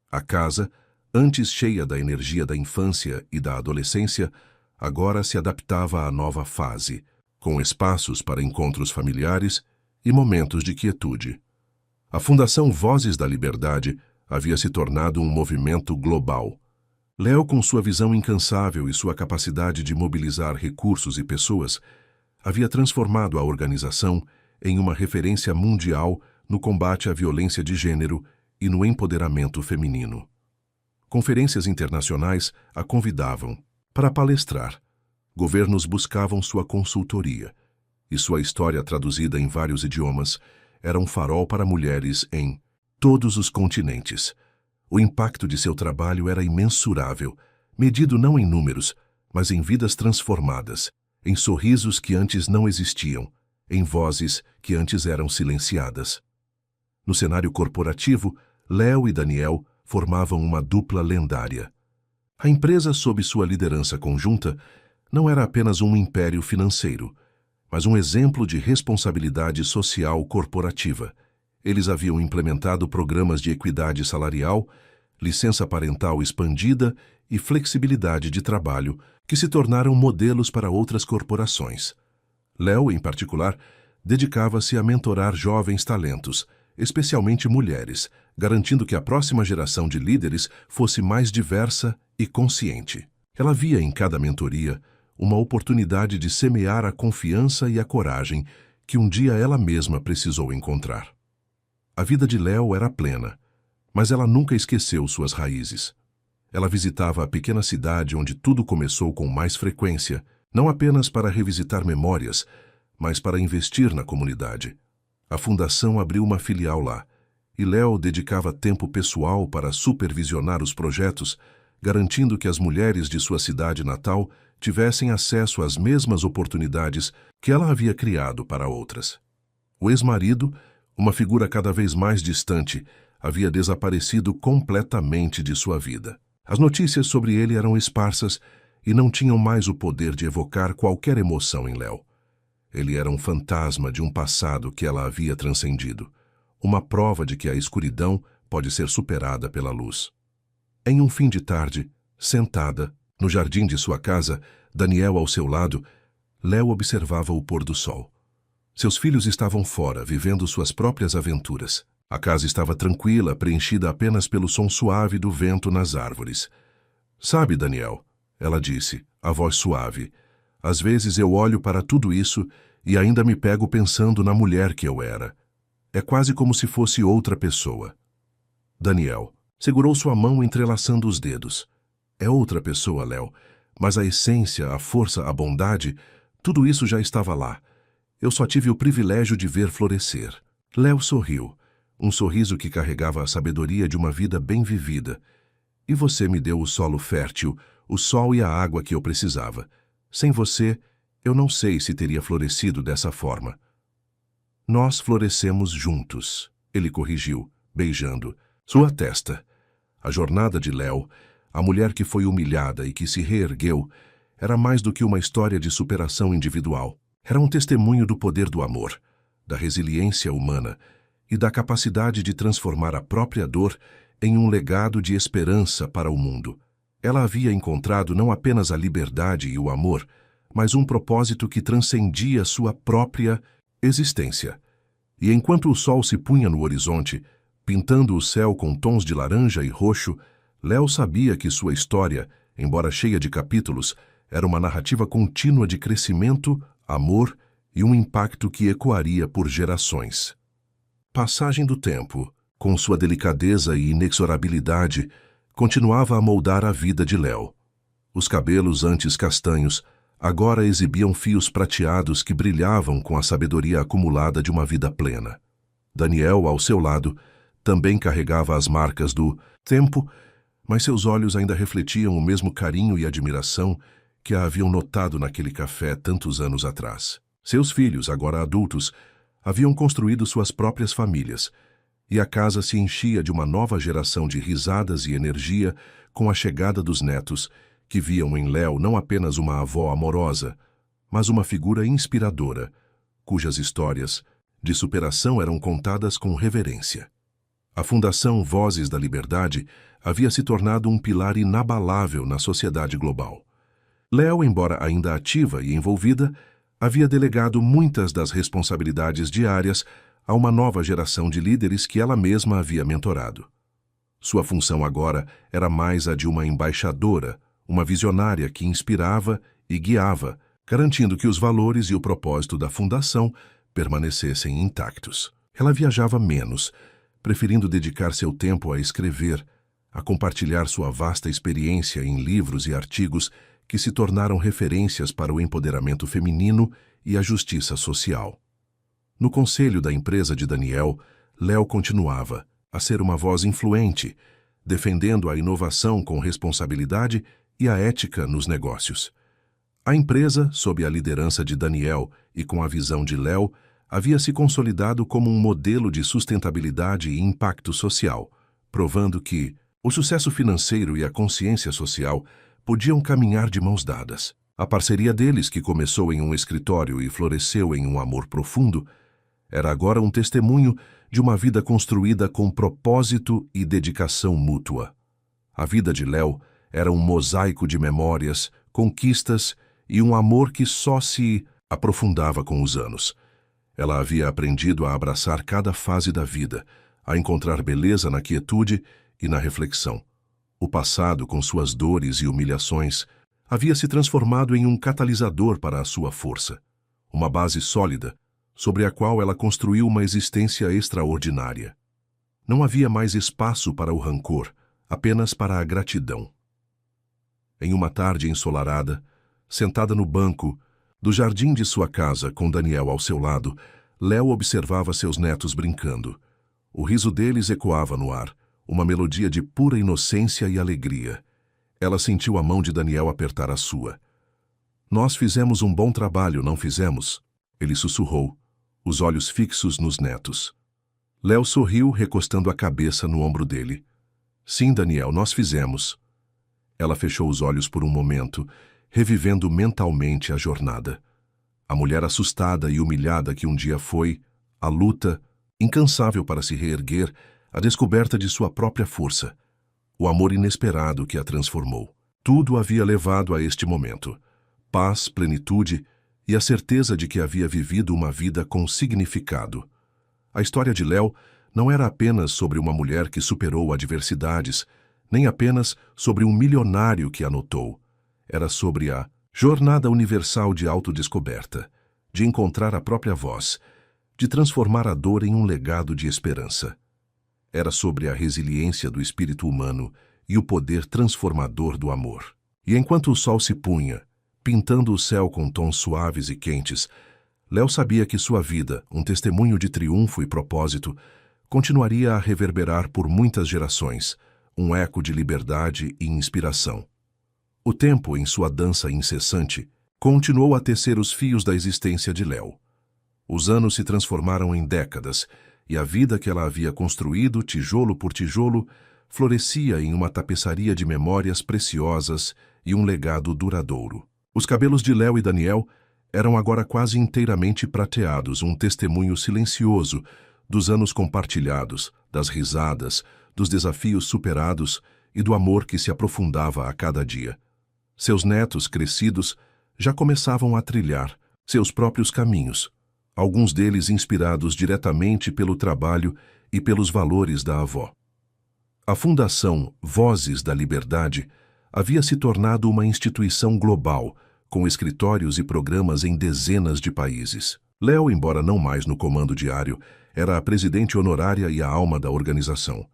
A casa, antes cheia da energia da infância e da adolescência, agora se adaptava à nova fase, com espaços para encontros familiares e momentos de quietude. A Fundação Vozes da Liberdade havia se tornado um movimento global. Léo, com sua visão incansável e sua capacidade de mobilizar recursos e pessoas, havia transformado a organização em uma referência mundial no combate à violência de gênero e no empoderamento feminino. Conferências internacionais a convidavam para palestrar. Governos buscavam sua consultoria, e sua história traduzida em vários idiomas era um farol para mulheres em todos os continentes. O impacto de seu trabalho era imensurável, medido não em números, mas em vidas transformadas, em sorrisos que antes não existiam, em vozes que antes eram silenciadas. No cenário corporativo, Léo e Daniel formavam uma dupla lendária. A empresa, sob sua liderança conjunta, não era apenas um império financeiro, mas um exemplo de responsabilidade social corporativa. Eles haviam implementado programas de equidade salarial, licença parental expandida e flexibilidade de trabalho, que se tornaram modelos para outras corporações. Léo, em particular, dedicava-se a mentorar jovens talentos, especialmente mulheres, garantindo que a próxima geração de líderes fosse mais diversa e consciente. Ela via em cada mentoria uma oportunidade de semear a confiança e a coragem que um dia ela mesma precisou encontrar. A vida de Léo era plena, mas ela nunca esqueceu suas raízes. Ela visitava a pequena cidade onde tudo começou com mais frequência, não apenas para revisitar memórias, mas para investir na comunidade. A fundação abriu uma filial lá, e Léo dedicava tempo pessoal para supervisionar os projetos, garantindo que as mulheres de sua cidade natal tivessem acesso às mesmas oportunidades que ela havia criado para outras. O ex-marido, uma figura cada vez mais distante, havia desaparecido completamente de sua vida. As notícias sobre ele eram esparsas e não tinham mais o poder de evocar qualquer emoção em Léo. Ele era um fantasma de um passado que ela havia transcendido, uma prova de que a escuridão pode ser superada pela luz. Em um fim de tarde, sentada, no jardim de sua casa, Daniel ao seu lado, Léo observava o pôr do sol. Seus filhos estavam fora, vivendo suas próprias aventuras. A casa estava tranquila, preenchida apenas pelo som suave do vento nas árvores. Sabe, Daniel, ela disse, a voz suave, às vezes eu olho para tudo isso e ainda me pego pensando na mulher que eu era. É quase como se fosse outra pessoa. Daniel segurou sua mão entrelaçando os dedos. É outra pessoa, Léo, mas a essência, a força, a bondade, tudo isso já estava lá. Eu só tive o privilégio de ver florescer. Léo sorriu, um sorriso que carregava a sabedoria de uma vida bem vivida. E você me deu o solo fértil, o sol e a água que eu precisava. Sem você, eu não sei se teria florescido dessa forma. Nós florescemos juntos, ele corrigiu, beijando sua testa. A jornada de Léo, a mulher que foi humilhada e que se reergueu, era mais do que uma história de superação individual. Era um testemunho do poder do amor, da resiliência humana e da capacidade de transformar a própria dor em um legado de esperança para o mundo. Ela havia encontrado não apenas a liberdade e o amor, mas um propósito que transcendia sua própria existência. E enquanto o sol se punha no horizonte, pintando o céu com tons de laranja e roxo, Léo sabia que sua história, embora cheia de capítulos, era uma narrativa contínua de crescimento, amor e um impacto que ecoaria por gerações. Passagem do tempo, com sua delicadeza e inexorabilidade, continuava a moldar a vida de Léo. Os cabelos antes castanhos agora exibiam fios prateados que brilhavam com a sabedoria acumulada de uma vida plena. Daniel, ao seu lado, também carregava as marcas do tempo, mas seus olhos ainda refletiam o mesmo carinho e admiração que a haviam notado naquele café tantos anos atrás. Seus filhos, agora adultos, haviam construído suas próprias famílias, e a casa se enchia de uma nova geração de risadas e energia com a chegada dos netos, que viam em Léo não apenas uma avó amorosa, mas uma figura inspiradora, cujas histórias de superação eram contadas com reverência. A Fundação Vozes da Liberdade havia se tornado um pilar inabalável na sociedade global. Léo, embora ainda ativa e envolvida, havia delegado muitas das responsabilidades diárias a uma nova geração de líderes que ela mesma havia mentorado. Sua função agora era mais a de uma embaixadora, uma visionária que inspirava e guiava, garantindo que os valores e o propósito da fundação permanecessem intactos. Ela viajava menos, preferindo dedicar seu tempo a escrever, a compartilhar sua vasta experiência em livros e artigos que se tornaram referências para o empoderamento feminino e a justiça social. No conselho da empresa de Daniel, Léo continuava a ser uma voz influente, defendendo a inovação com responsabilidade e a ética nos negócios. A empresa, sob a liderança de Daniel e com a visão de Léo, havia se consolidado como um modelo de sustentabilidade e impacto social, provando que o sucesso financeiro e a consciência social podiam caminhar de mãos dadas. A parceria deles, que começou em um escritório e floresceu em um amor profundo, era agora um testemunho de uma vida construída com propósito e dedicação mútua. A vida de Léo era um mosaico de memórias, conquistas e um amor que só se aprofundava com os anos. Ela havia aprendido a abraçar cada fase da vida, a encontrar beleza na quietude e na reflexão. O passado, com suas dores e humilhações, havia se transformado em um catalisador para a sua força, uma base sólida, sobre a qual ela construiu uma existência extraordinária. Não havia mais espaço para o rancor, apenas para a gratidão. Em uma tarde ensolarada, sentada no banco do jardim de sua casa com Daniel ao seu lado, Léo observava seus netos brincando. O riso deles ecoava no ar, uma melodia de pura inocência e alegria. Ela sentiu a mão de Daniel apertar a sua. "Nós fizemos um bom trabalho, não fizemos?" Ele sussurrou, os olhos fixos nos netos. Léo sorriu, recostando a cabeça no ombro dele. "Sim, Daniel, nós fizemos." Ela fechou os olhos por um momento, revivendo mentalmente a jornada. A mulher assustada e humilhada que um dia foi, a luta, incansável para se reerguer, a descoberta de sua própria força, o amor inesperado que a transformou. Tudo havia levado a este momento: paz, plenitude e a certeza de que havia vivido uma vida com significado. A história de Léo não era apenas sobre uma mulher que superou adversidades, nem apenas sobre um milionário que anotou. Era sobre a jornada universal de autodescoberta, de encontrar a própria voz, de transformar a dor em um legado de esperança. Era sobre a resiliência do espírito humano e o poder transformador do amor. E enquanto o sol se punha, pintando o céu com tons suaves e quentes, Léo sabia que sua vida, um testemunho de triunfo e propósito, continuaria a reverberar por muitas gerações, um eco de liberdade e inspiração. O tempo, em sua dança incessante, continuou a tecer os fios da existência de Léo. Os anos se transformaram em décadas, e a vida que ela havia construído, tijolo por tijolo, florescia em uma tapeçaria de memórias preciosas e um legado duradouro. Os cabelos de Léo e Daniel eram agora quase inteiramente prateados, um testemunho silencioso dos anos compartilhados, das risadas, dos desafios superados e do amor que se aprofundava a cada dia. Seus netos, crescidos, já começavam a trilhar seus próprios caminhos, alguns deles inspirados diretamente pelo trabalho e pelos valores da avó. A Fundação Vozes da Liberdade havia se tornado uma instituição global, com escritórios e programas em dezenas de países. Léo, embora não mais no comando diário, era a presidente honorária e a alma da organização.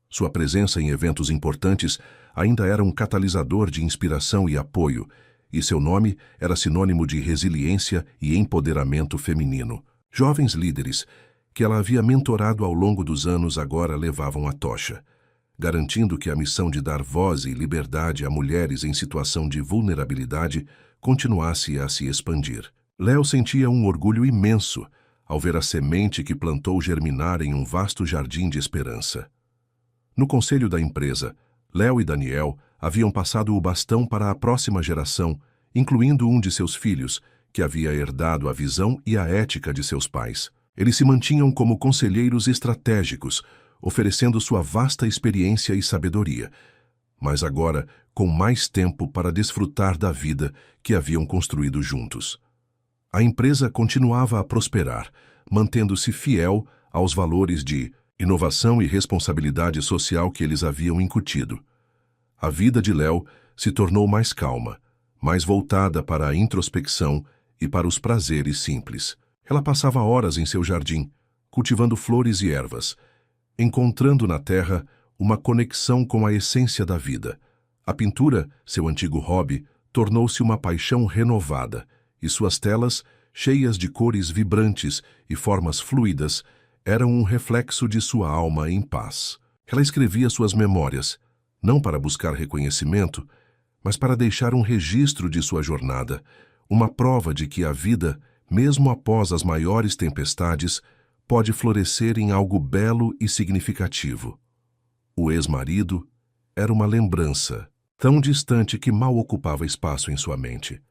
Sua presença em eventos importantes ainda era um catalisador de inspiração e apoio, e seu nome era sinônimo de resiliência e empoderamento feminino. Jovens líderes, que ela havia mentorado ao longo dos anos, agora levavam a tocha, garantindo que a missão de dar voz e liberdade a mulheres em situação de vulnerabilidade continuasse a se expandir. Léo sentia um orgulho imenso ao ver a semente que plantou germinar em um vasto jardim de esperança. No conselho da empresa, Léo e Daniel haviam passado o bastão para a próxima geração, incluindo um de seus filhos, que havia herdado a visão e a ética de seus pais. Eles se mantinham como conselheiros estratégicos, oferecendo sua vasta experiência e sabedoria, mas agora com mais tempo para desfrutar da vida que haviam construído juntos. A empresa continuava a prosperar, mantendo-se fiel aos valores de inovação e responsabilidade social que eles haviam incutido. A vida de Léo se tornou mais calma, mais voltada para a introspecção e para os prazeres simples. Ela passava horas em seu jardim, cultivando flores e ervas, encontrando na terra uma conexão com a essência da vida. A pintura, seu antigo hobby, tornou-se uma paixão renovada, e suas telas, cheias de cores vibrantes e formas fluidas, eram um reflexo de sua alma em paz. Ela escrevia suas memórias, não para buscar reconhecimento, mas para deixar um registro de sua jornada, uma prova de que a vida, mesmo após as maiores tempestades, pode florescer em algo belo e significativo. O ex-marido era uma lembrança, tão distante que mal ocupava espaço em sua mente.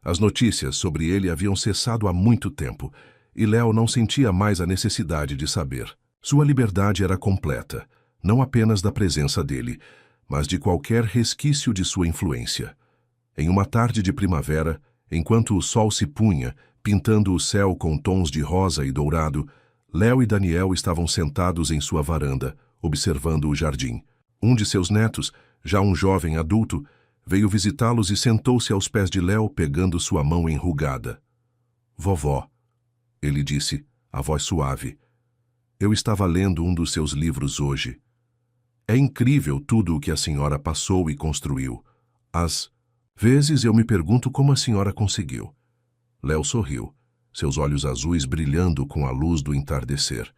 As notícias sobre ele haviam cessado há muito tempo, e Léo não sentia mais a necessidade de saber. Sua liberdade era completa, não apenas da presença dele, mas de qualquer resquício de sua influência. Em uma tarde de primavera, enquanto o sol se punha, pintando o céu com tons de rosa e dourado, Léo e Daniel estavam sentados em sua varanda, observando o jardim. Um de seus netos, já um jovem adulto, veio visitá-los e sentou-se aos pés de Léo, pegando sua mão enrugada. "Vovó", ele disse, a voz suave, "eu estava lendo um dos seus livros hoje. É incrível tudo o que a senhora passou e construiu. Às vezes eu me pergunto como a senhora conseguiu." Léo sorriu, seus olhos azuis brilhando com a luz do entardecer.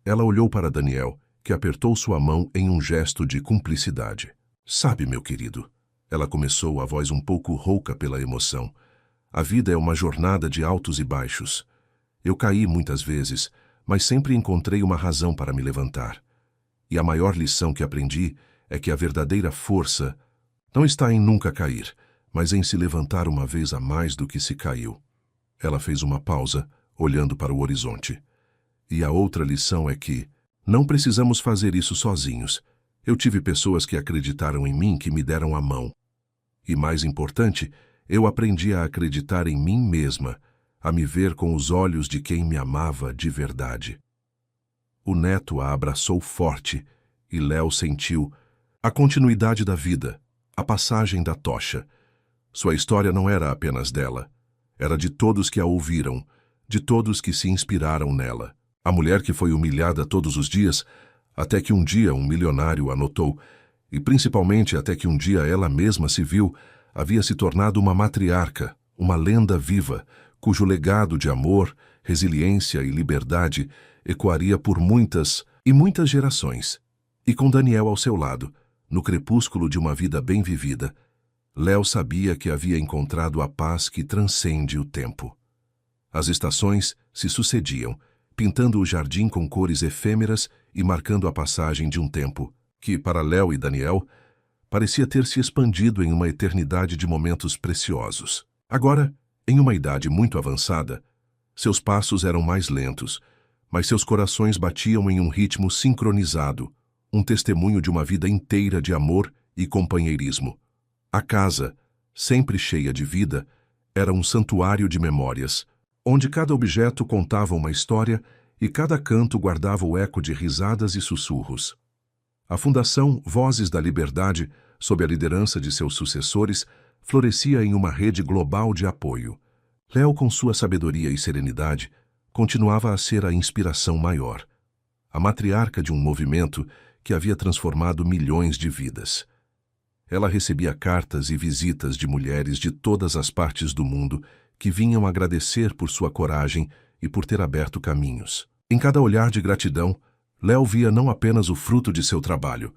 Ela olhou para Daniel, que apertou sua mão em um gesto de cumplicidade. "Sabe, meu querido", ela começou, a voz um pouco rouca pela emoção, "a vida é uma jornada de altos e baixos. Eu caí muitas vezes, mas sempre encontrei uma razão para me levantar. E a maior lição que aprendi é que a verdadeira força não está em nunca cair, mas em se levantar uma vez a mais do que se caiu." Ela fez uma pausa, olhando para o horizonte. "E a outra lição é que não precisamos fazer isso sozinhos. Eu tive pessoas que acreditaram em mim, que me deram a mão. E mais importante, eu aprendi a acreditar em mim mesma, a me ver com os olhos de quem me amava de verdade." o neto a abraçou forte e Léo sentiu a continuidade da vida, a passagem da tocha. Sua história não era apenas dela. Era de todos que a ouviram, de todos que se inspiraram nela. A mulher que foi humilhada todos os dias, até que um dia um milionário a notou, e principalmente até que um dia ela mesma se viu, havia se tornado uma matriarca, uma lenda viva, cujo legado de amor, resiliência e liberdade ecoaria por muitas e muitas gerações. E com Daniel ao seu lado, no crepúsculo de uma vida bem vivida, Léo sabia que havia encontrado a paz que transcende o tempo. As estações se sucediam, pintando o jardim com cores efêmeras e marcando a passagem de um tempo que, para Léo e Daniel, parecia ter se expandido em uma eternidade de momentos preciosos. Agora, em uma idade muito avançada, seus passos eram mais lentos, mas seus corações batiam em um ritmo sincronizado, um testemunho de uma vida inteira de amor e companheirismo. A casa, sempre cheia de vida, era um santuário de memórias, onde cada objeto contava uma história e cada canto guardava o eco de risadas e sussurros. A Fundação Vozes da Liberdade, sob a liderança de seus sucessores, florescia em uma rede global de apoio. Léo, com sua sabedoria e serenidade, continuava a ser a inspiração maior, a matriarca de um movimento que havia transformado milhões de vidas. Ela recebia cartas e visitas de mulheres de todas as partes do mundo que vinham agradecer por sua coragem e por ter aberto caminhos. Em cada olhar de gratidão, Léo via não apenas o fruto de seu trabalho,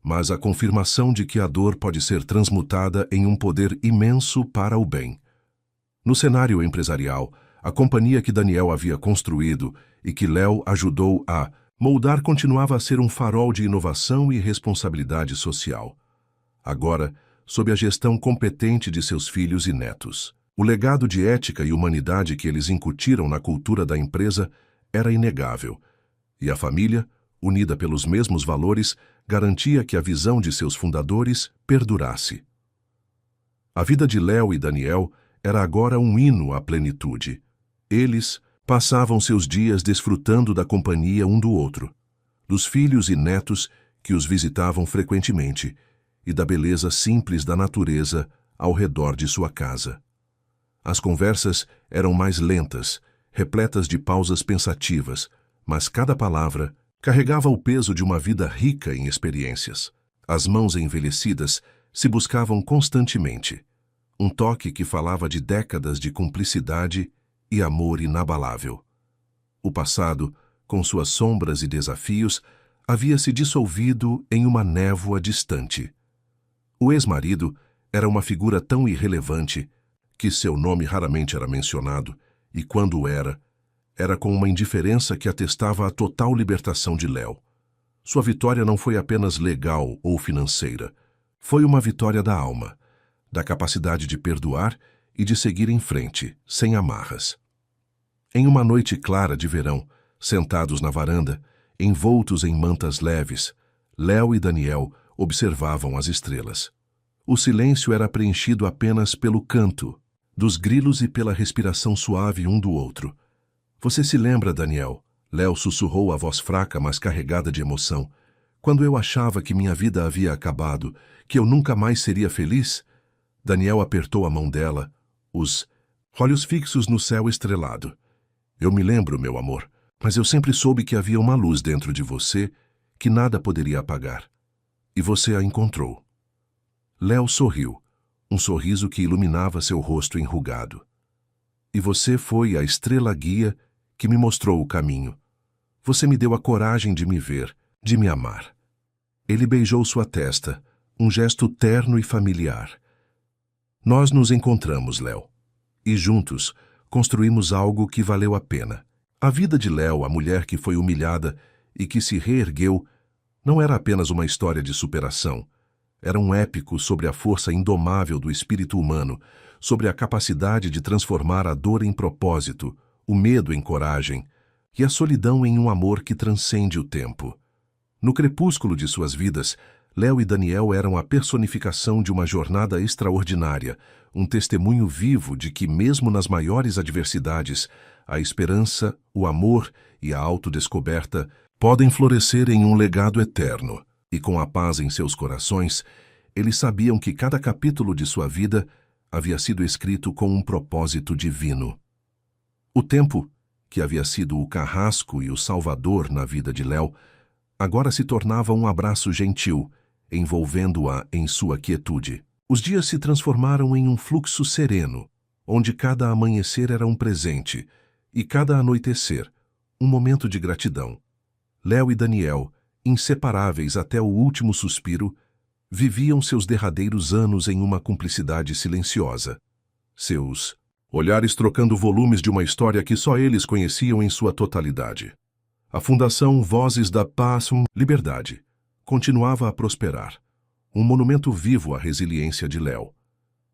mas a confirmação de que a dor pode ser transmutada em um poder imenso para o bem. No cenário empresarial, a companhia que Daniel havia construído e que Léo ajudou a moldar continuava a ser um farol de inovação e responsabilidade social. Agora, sob a gestão competente de seus filhos e netos. O legado de ética e humanidade que eles incutiram na cultura da empresa era inegável, e a família, unida pelos mesmos valores, garantia que a visão de seus fundadores perdurasse. A vida de Léo e Daniel era agora um hino à plenitude. Eles passavam seus dias desfrutando da companhia um do outro, dos filhos e netos que os visitavam frequentemente, e da beleza simples da natureza ao redor de sua casa. As conversas eram mais lentas, repletas de pausas pensativas, mas cada palavra carregava o peso de uma vida rica em experiências. As mãos envelhecidas se buscavam constantemente. Um toque que falava de décadas de cumplicidade e amor inabalável. O passado, com suas sombras e desafios, havia se dissolvido em uma névoa distante. O ex-marido era uma figura tão irrelevante que seu nome raramente era mencionado, e quando o era com uma indiferença que atestava a total libertação de Léo. Sua vitória não foi apenas legal ou financeira, foi uma vitória da alma, da capacidade de perdoar e de seguir em frente, sem amarras. Em uma noite clara de verão, sentados na varanda, envoltos em mantas leves, Léo e Daniel observavam as estrelas. O silêncio era preenchido apenas pelo canto dos grilos e pela respiração suave um do outro. Você se lembra, Daniel? Léo sussurrou a voz fraca, mas carregada de emoção. Quando eu achava que minha vida havia acabado, que eu nunca mais seria feliz? Daniel apertou a mão dela, os olhos fixos no céu estrelado. Eu me lembro, meu amor, mas eu sempre soube que havia uma luz dentro de você que nada poderia apagar. E você a encontrou. Léo sorriu, um sorriso que iluminava seu rosto enrugado. E você foi a estrela guia que me mostrou o caminho. Você me deu a coragem de me ver, de me amar. Ele beijou sua testa, um gesto terno e familiar. Nós nos encontramos, Léo, e juntos construímos algo que valeu a pena. A vida de Léo, a mulher que foi humilhada e que se reergueu, não era apenas uma história de superação. Era um épico sobre a força indomável do espírito humano, sobre a capacidade de transformar a dor em propósito, o medo em coragem e a solidão em um amor que transcende o tempo. No crepúsculo de suas vidas, Léo e Daniel eram a personificação de uma jornada extraordinária, um testemunho vivo de que, mesmo nas maiores adversidades, a esperança, o amor e a autodescoberta podem florescer em um legado eterno, e com a paz em seus corações, eles sabiam que cada capítulo de sua vida havia sido escrito com um propósito divino. O tempo, que havia sido o carrasco e o salvador na vida de Léo, agora se tornava um abraço gentil, envolvendo-a em sua quietude. Os dias se transformaram em um fluxo sereno, onde cada amanhecer era um presente e cada anoitecer um momento de gratidão. Léo e Daniel, inseparáveis até o último suspiro, viviam seus derradeiros anos em uma cumplicidade silenciosa. Seus olhares trocando volumes de uma história que só eles conheciam em sua totalidade. A Fundação Vozes da Paz, Liberdade, continuava a prosperar, um monumento vivo à resiliência de Léo.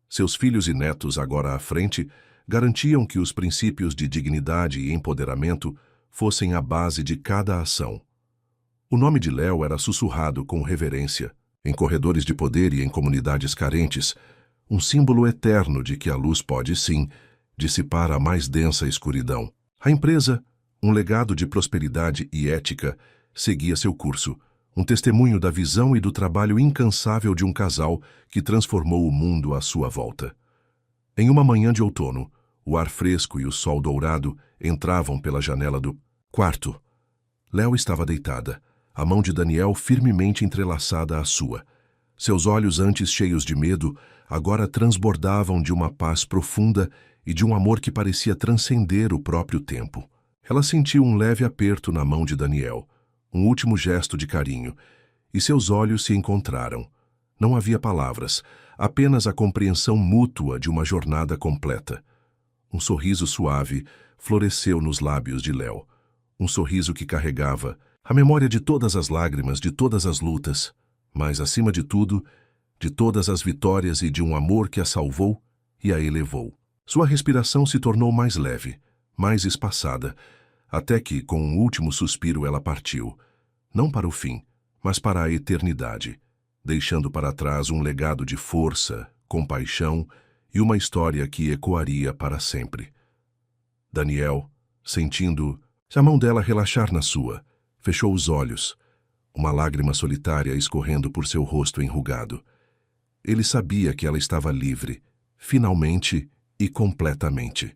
Seus filhos e netos, agora à frente, garantiam que os princípios de dignidade e empoderamento fossem a base de cada ação. O nome de Léo era sussurrado com reverência, em corredores de poder e em comunidades carentes, um símbolo eterno de que a luz pode, sim, dissipar a mais densa escuridão. A empresa, um legado de prosperidade e ética, seguia seu curso, um testemunho da visão e do trabalho incansável de um casal que transformou o mundo à sua volta. Em uma manhã de outono, o ar fresco e o sol dourado entravam pela janela do quarto. Léo estava deitada, a mão de Daniel firmemente entrelaçada à sua. Seus olhos, antes cheios de medo, agora transbordavam de uma paz profunda e de um amor que parecia transcender o próprio tempo. Ela sentiu um leve aperto na mão de Daniel, um último gesto de carinho, e seus olhos se encontraram. Não havia palavras, apenas a compreensão mútua de uma jornada completa. Um sorriso suave floresceu nos lábios de Léo, um sorriso que carregava a memória de todas as lágrimas, de todas as lutas, mas, acima de tudo, de todas as vitórias e de um amor que a salvou e a elevou. Sua respiração se tornou mais leve, mais espaçada, até que, com um último suspiro, ela partiu, não para o fim, mas para a eternidade, deixando para trás um legado de força, compaixão e uma história que ecoaria para sempre. Daniel, sentindo a mão dela relaxar na sua, fechou os olhos, uma lágrima solitária escorrendo por seu rosto enrugado. Ele sabia que ela estava livre, finalmente e completamente.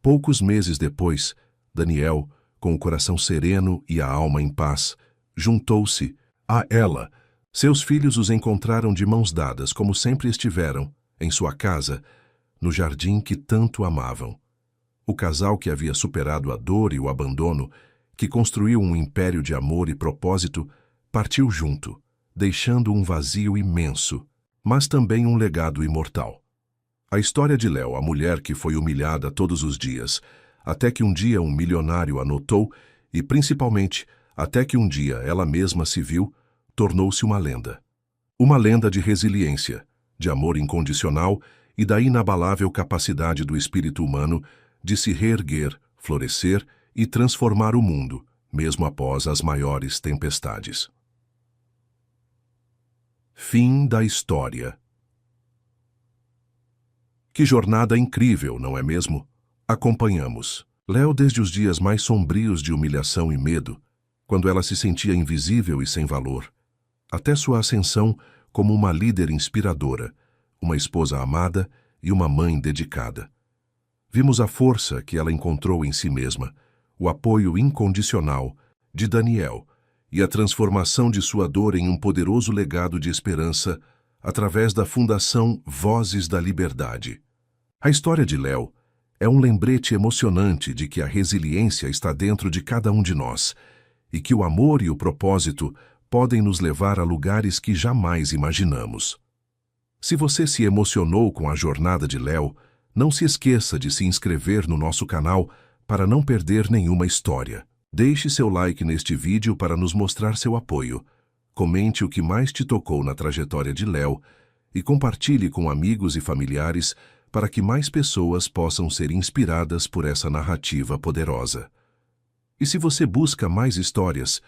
Poucos meses depois, Daniel, com o coração sereno e a alma em paz, juntou-se a ela. Seus filhos os encontraram de mãos dadas, como sempre estiveram, em sua casa, no jardim que tanto amavam. O casal que havia superado a dor e o abandono, que construiu um império de amor e propósito, partiu junto, deixando um vazio imenso, mas também um legado imortal. A história de Léo, a mulher que foi humilhada todos os dias, até que um dia um milionário a notou e, principalmente, até que um dia ela mesma se viu, tornou-se uma lenda. Uma lenda de resiliência, de amor incondicional e da inabalável capacidade do espírito humano de se reerguer, florescer e transformar o mundo, mesmo após as maiores tempestades. Fim da história. Que jornada incrível, não é mesmo? Acompanhamos Léo desde os dias mais sombrios de humilhação e medo, quando ela se sentia invisível e sem valor, até sua ascensão como uma líder inspiradora, uma esposa amada e uma mãe dedicada. Vimos a força que ela encontrou em si mesma, o apoio incondicional de Daniel e a transformação de sua dor em um poderoso legado de esperança através da Fundação Vozes da Liberdade. A história de Léo é um lembrete emocionante de que a resiliência está dentro de cada um de nós e que o amor e o propósito podem nos levar a lugares que jamais imaginamos. Se você se emocionou com a jornada de Léo, não se esqueça de se inscrever no nosso canal para não perder nenhuma história. Deixe seu like neste vídeo para nos mostrar seu apoio. Comente o que mais te tocou na trajetória de Léo e compartilhe com amigos e familiares para que mais pessoas possam ser inspiradas por essa narrativa poderosa. E se você busca mais histórias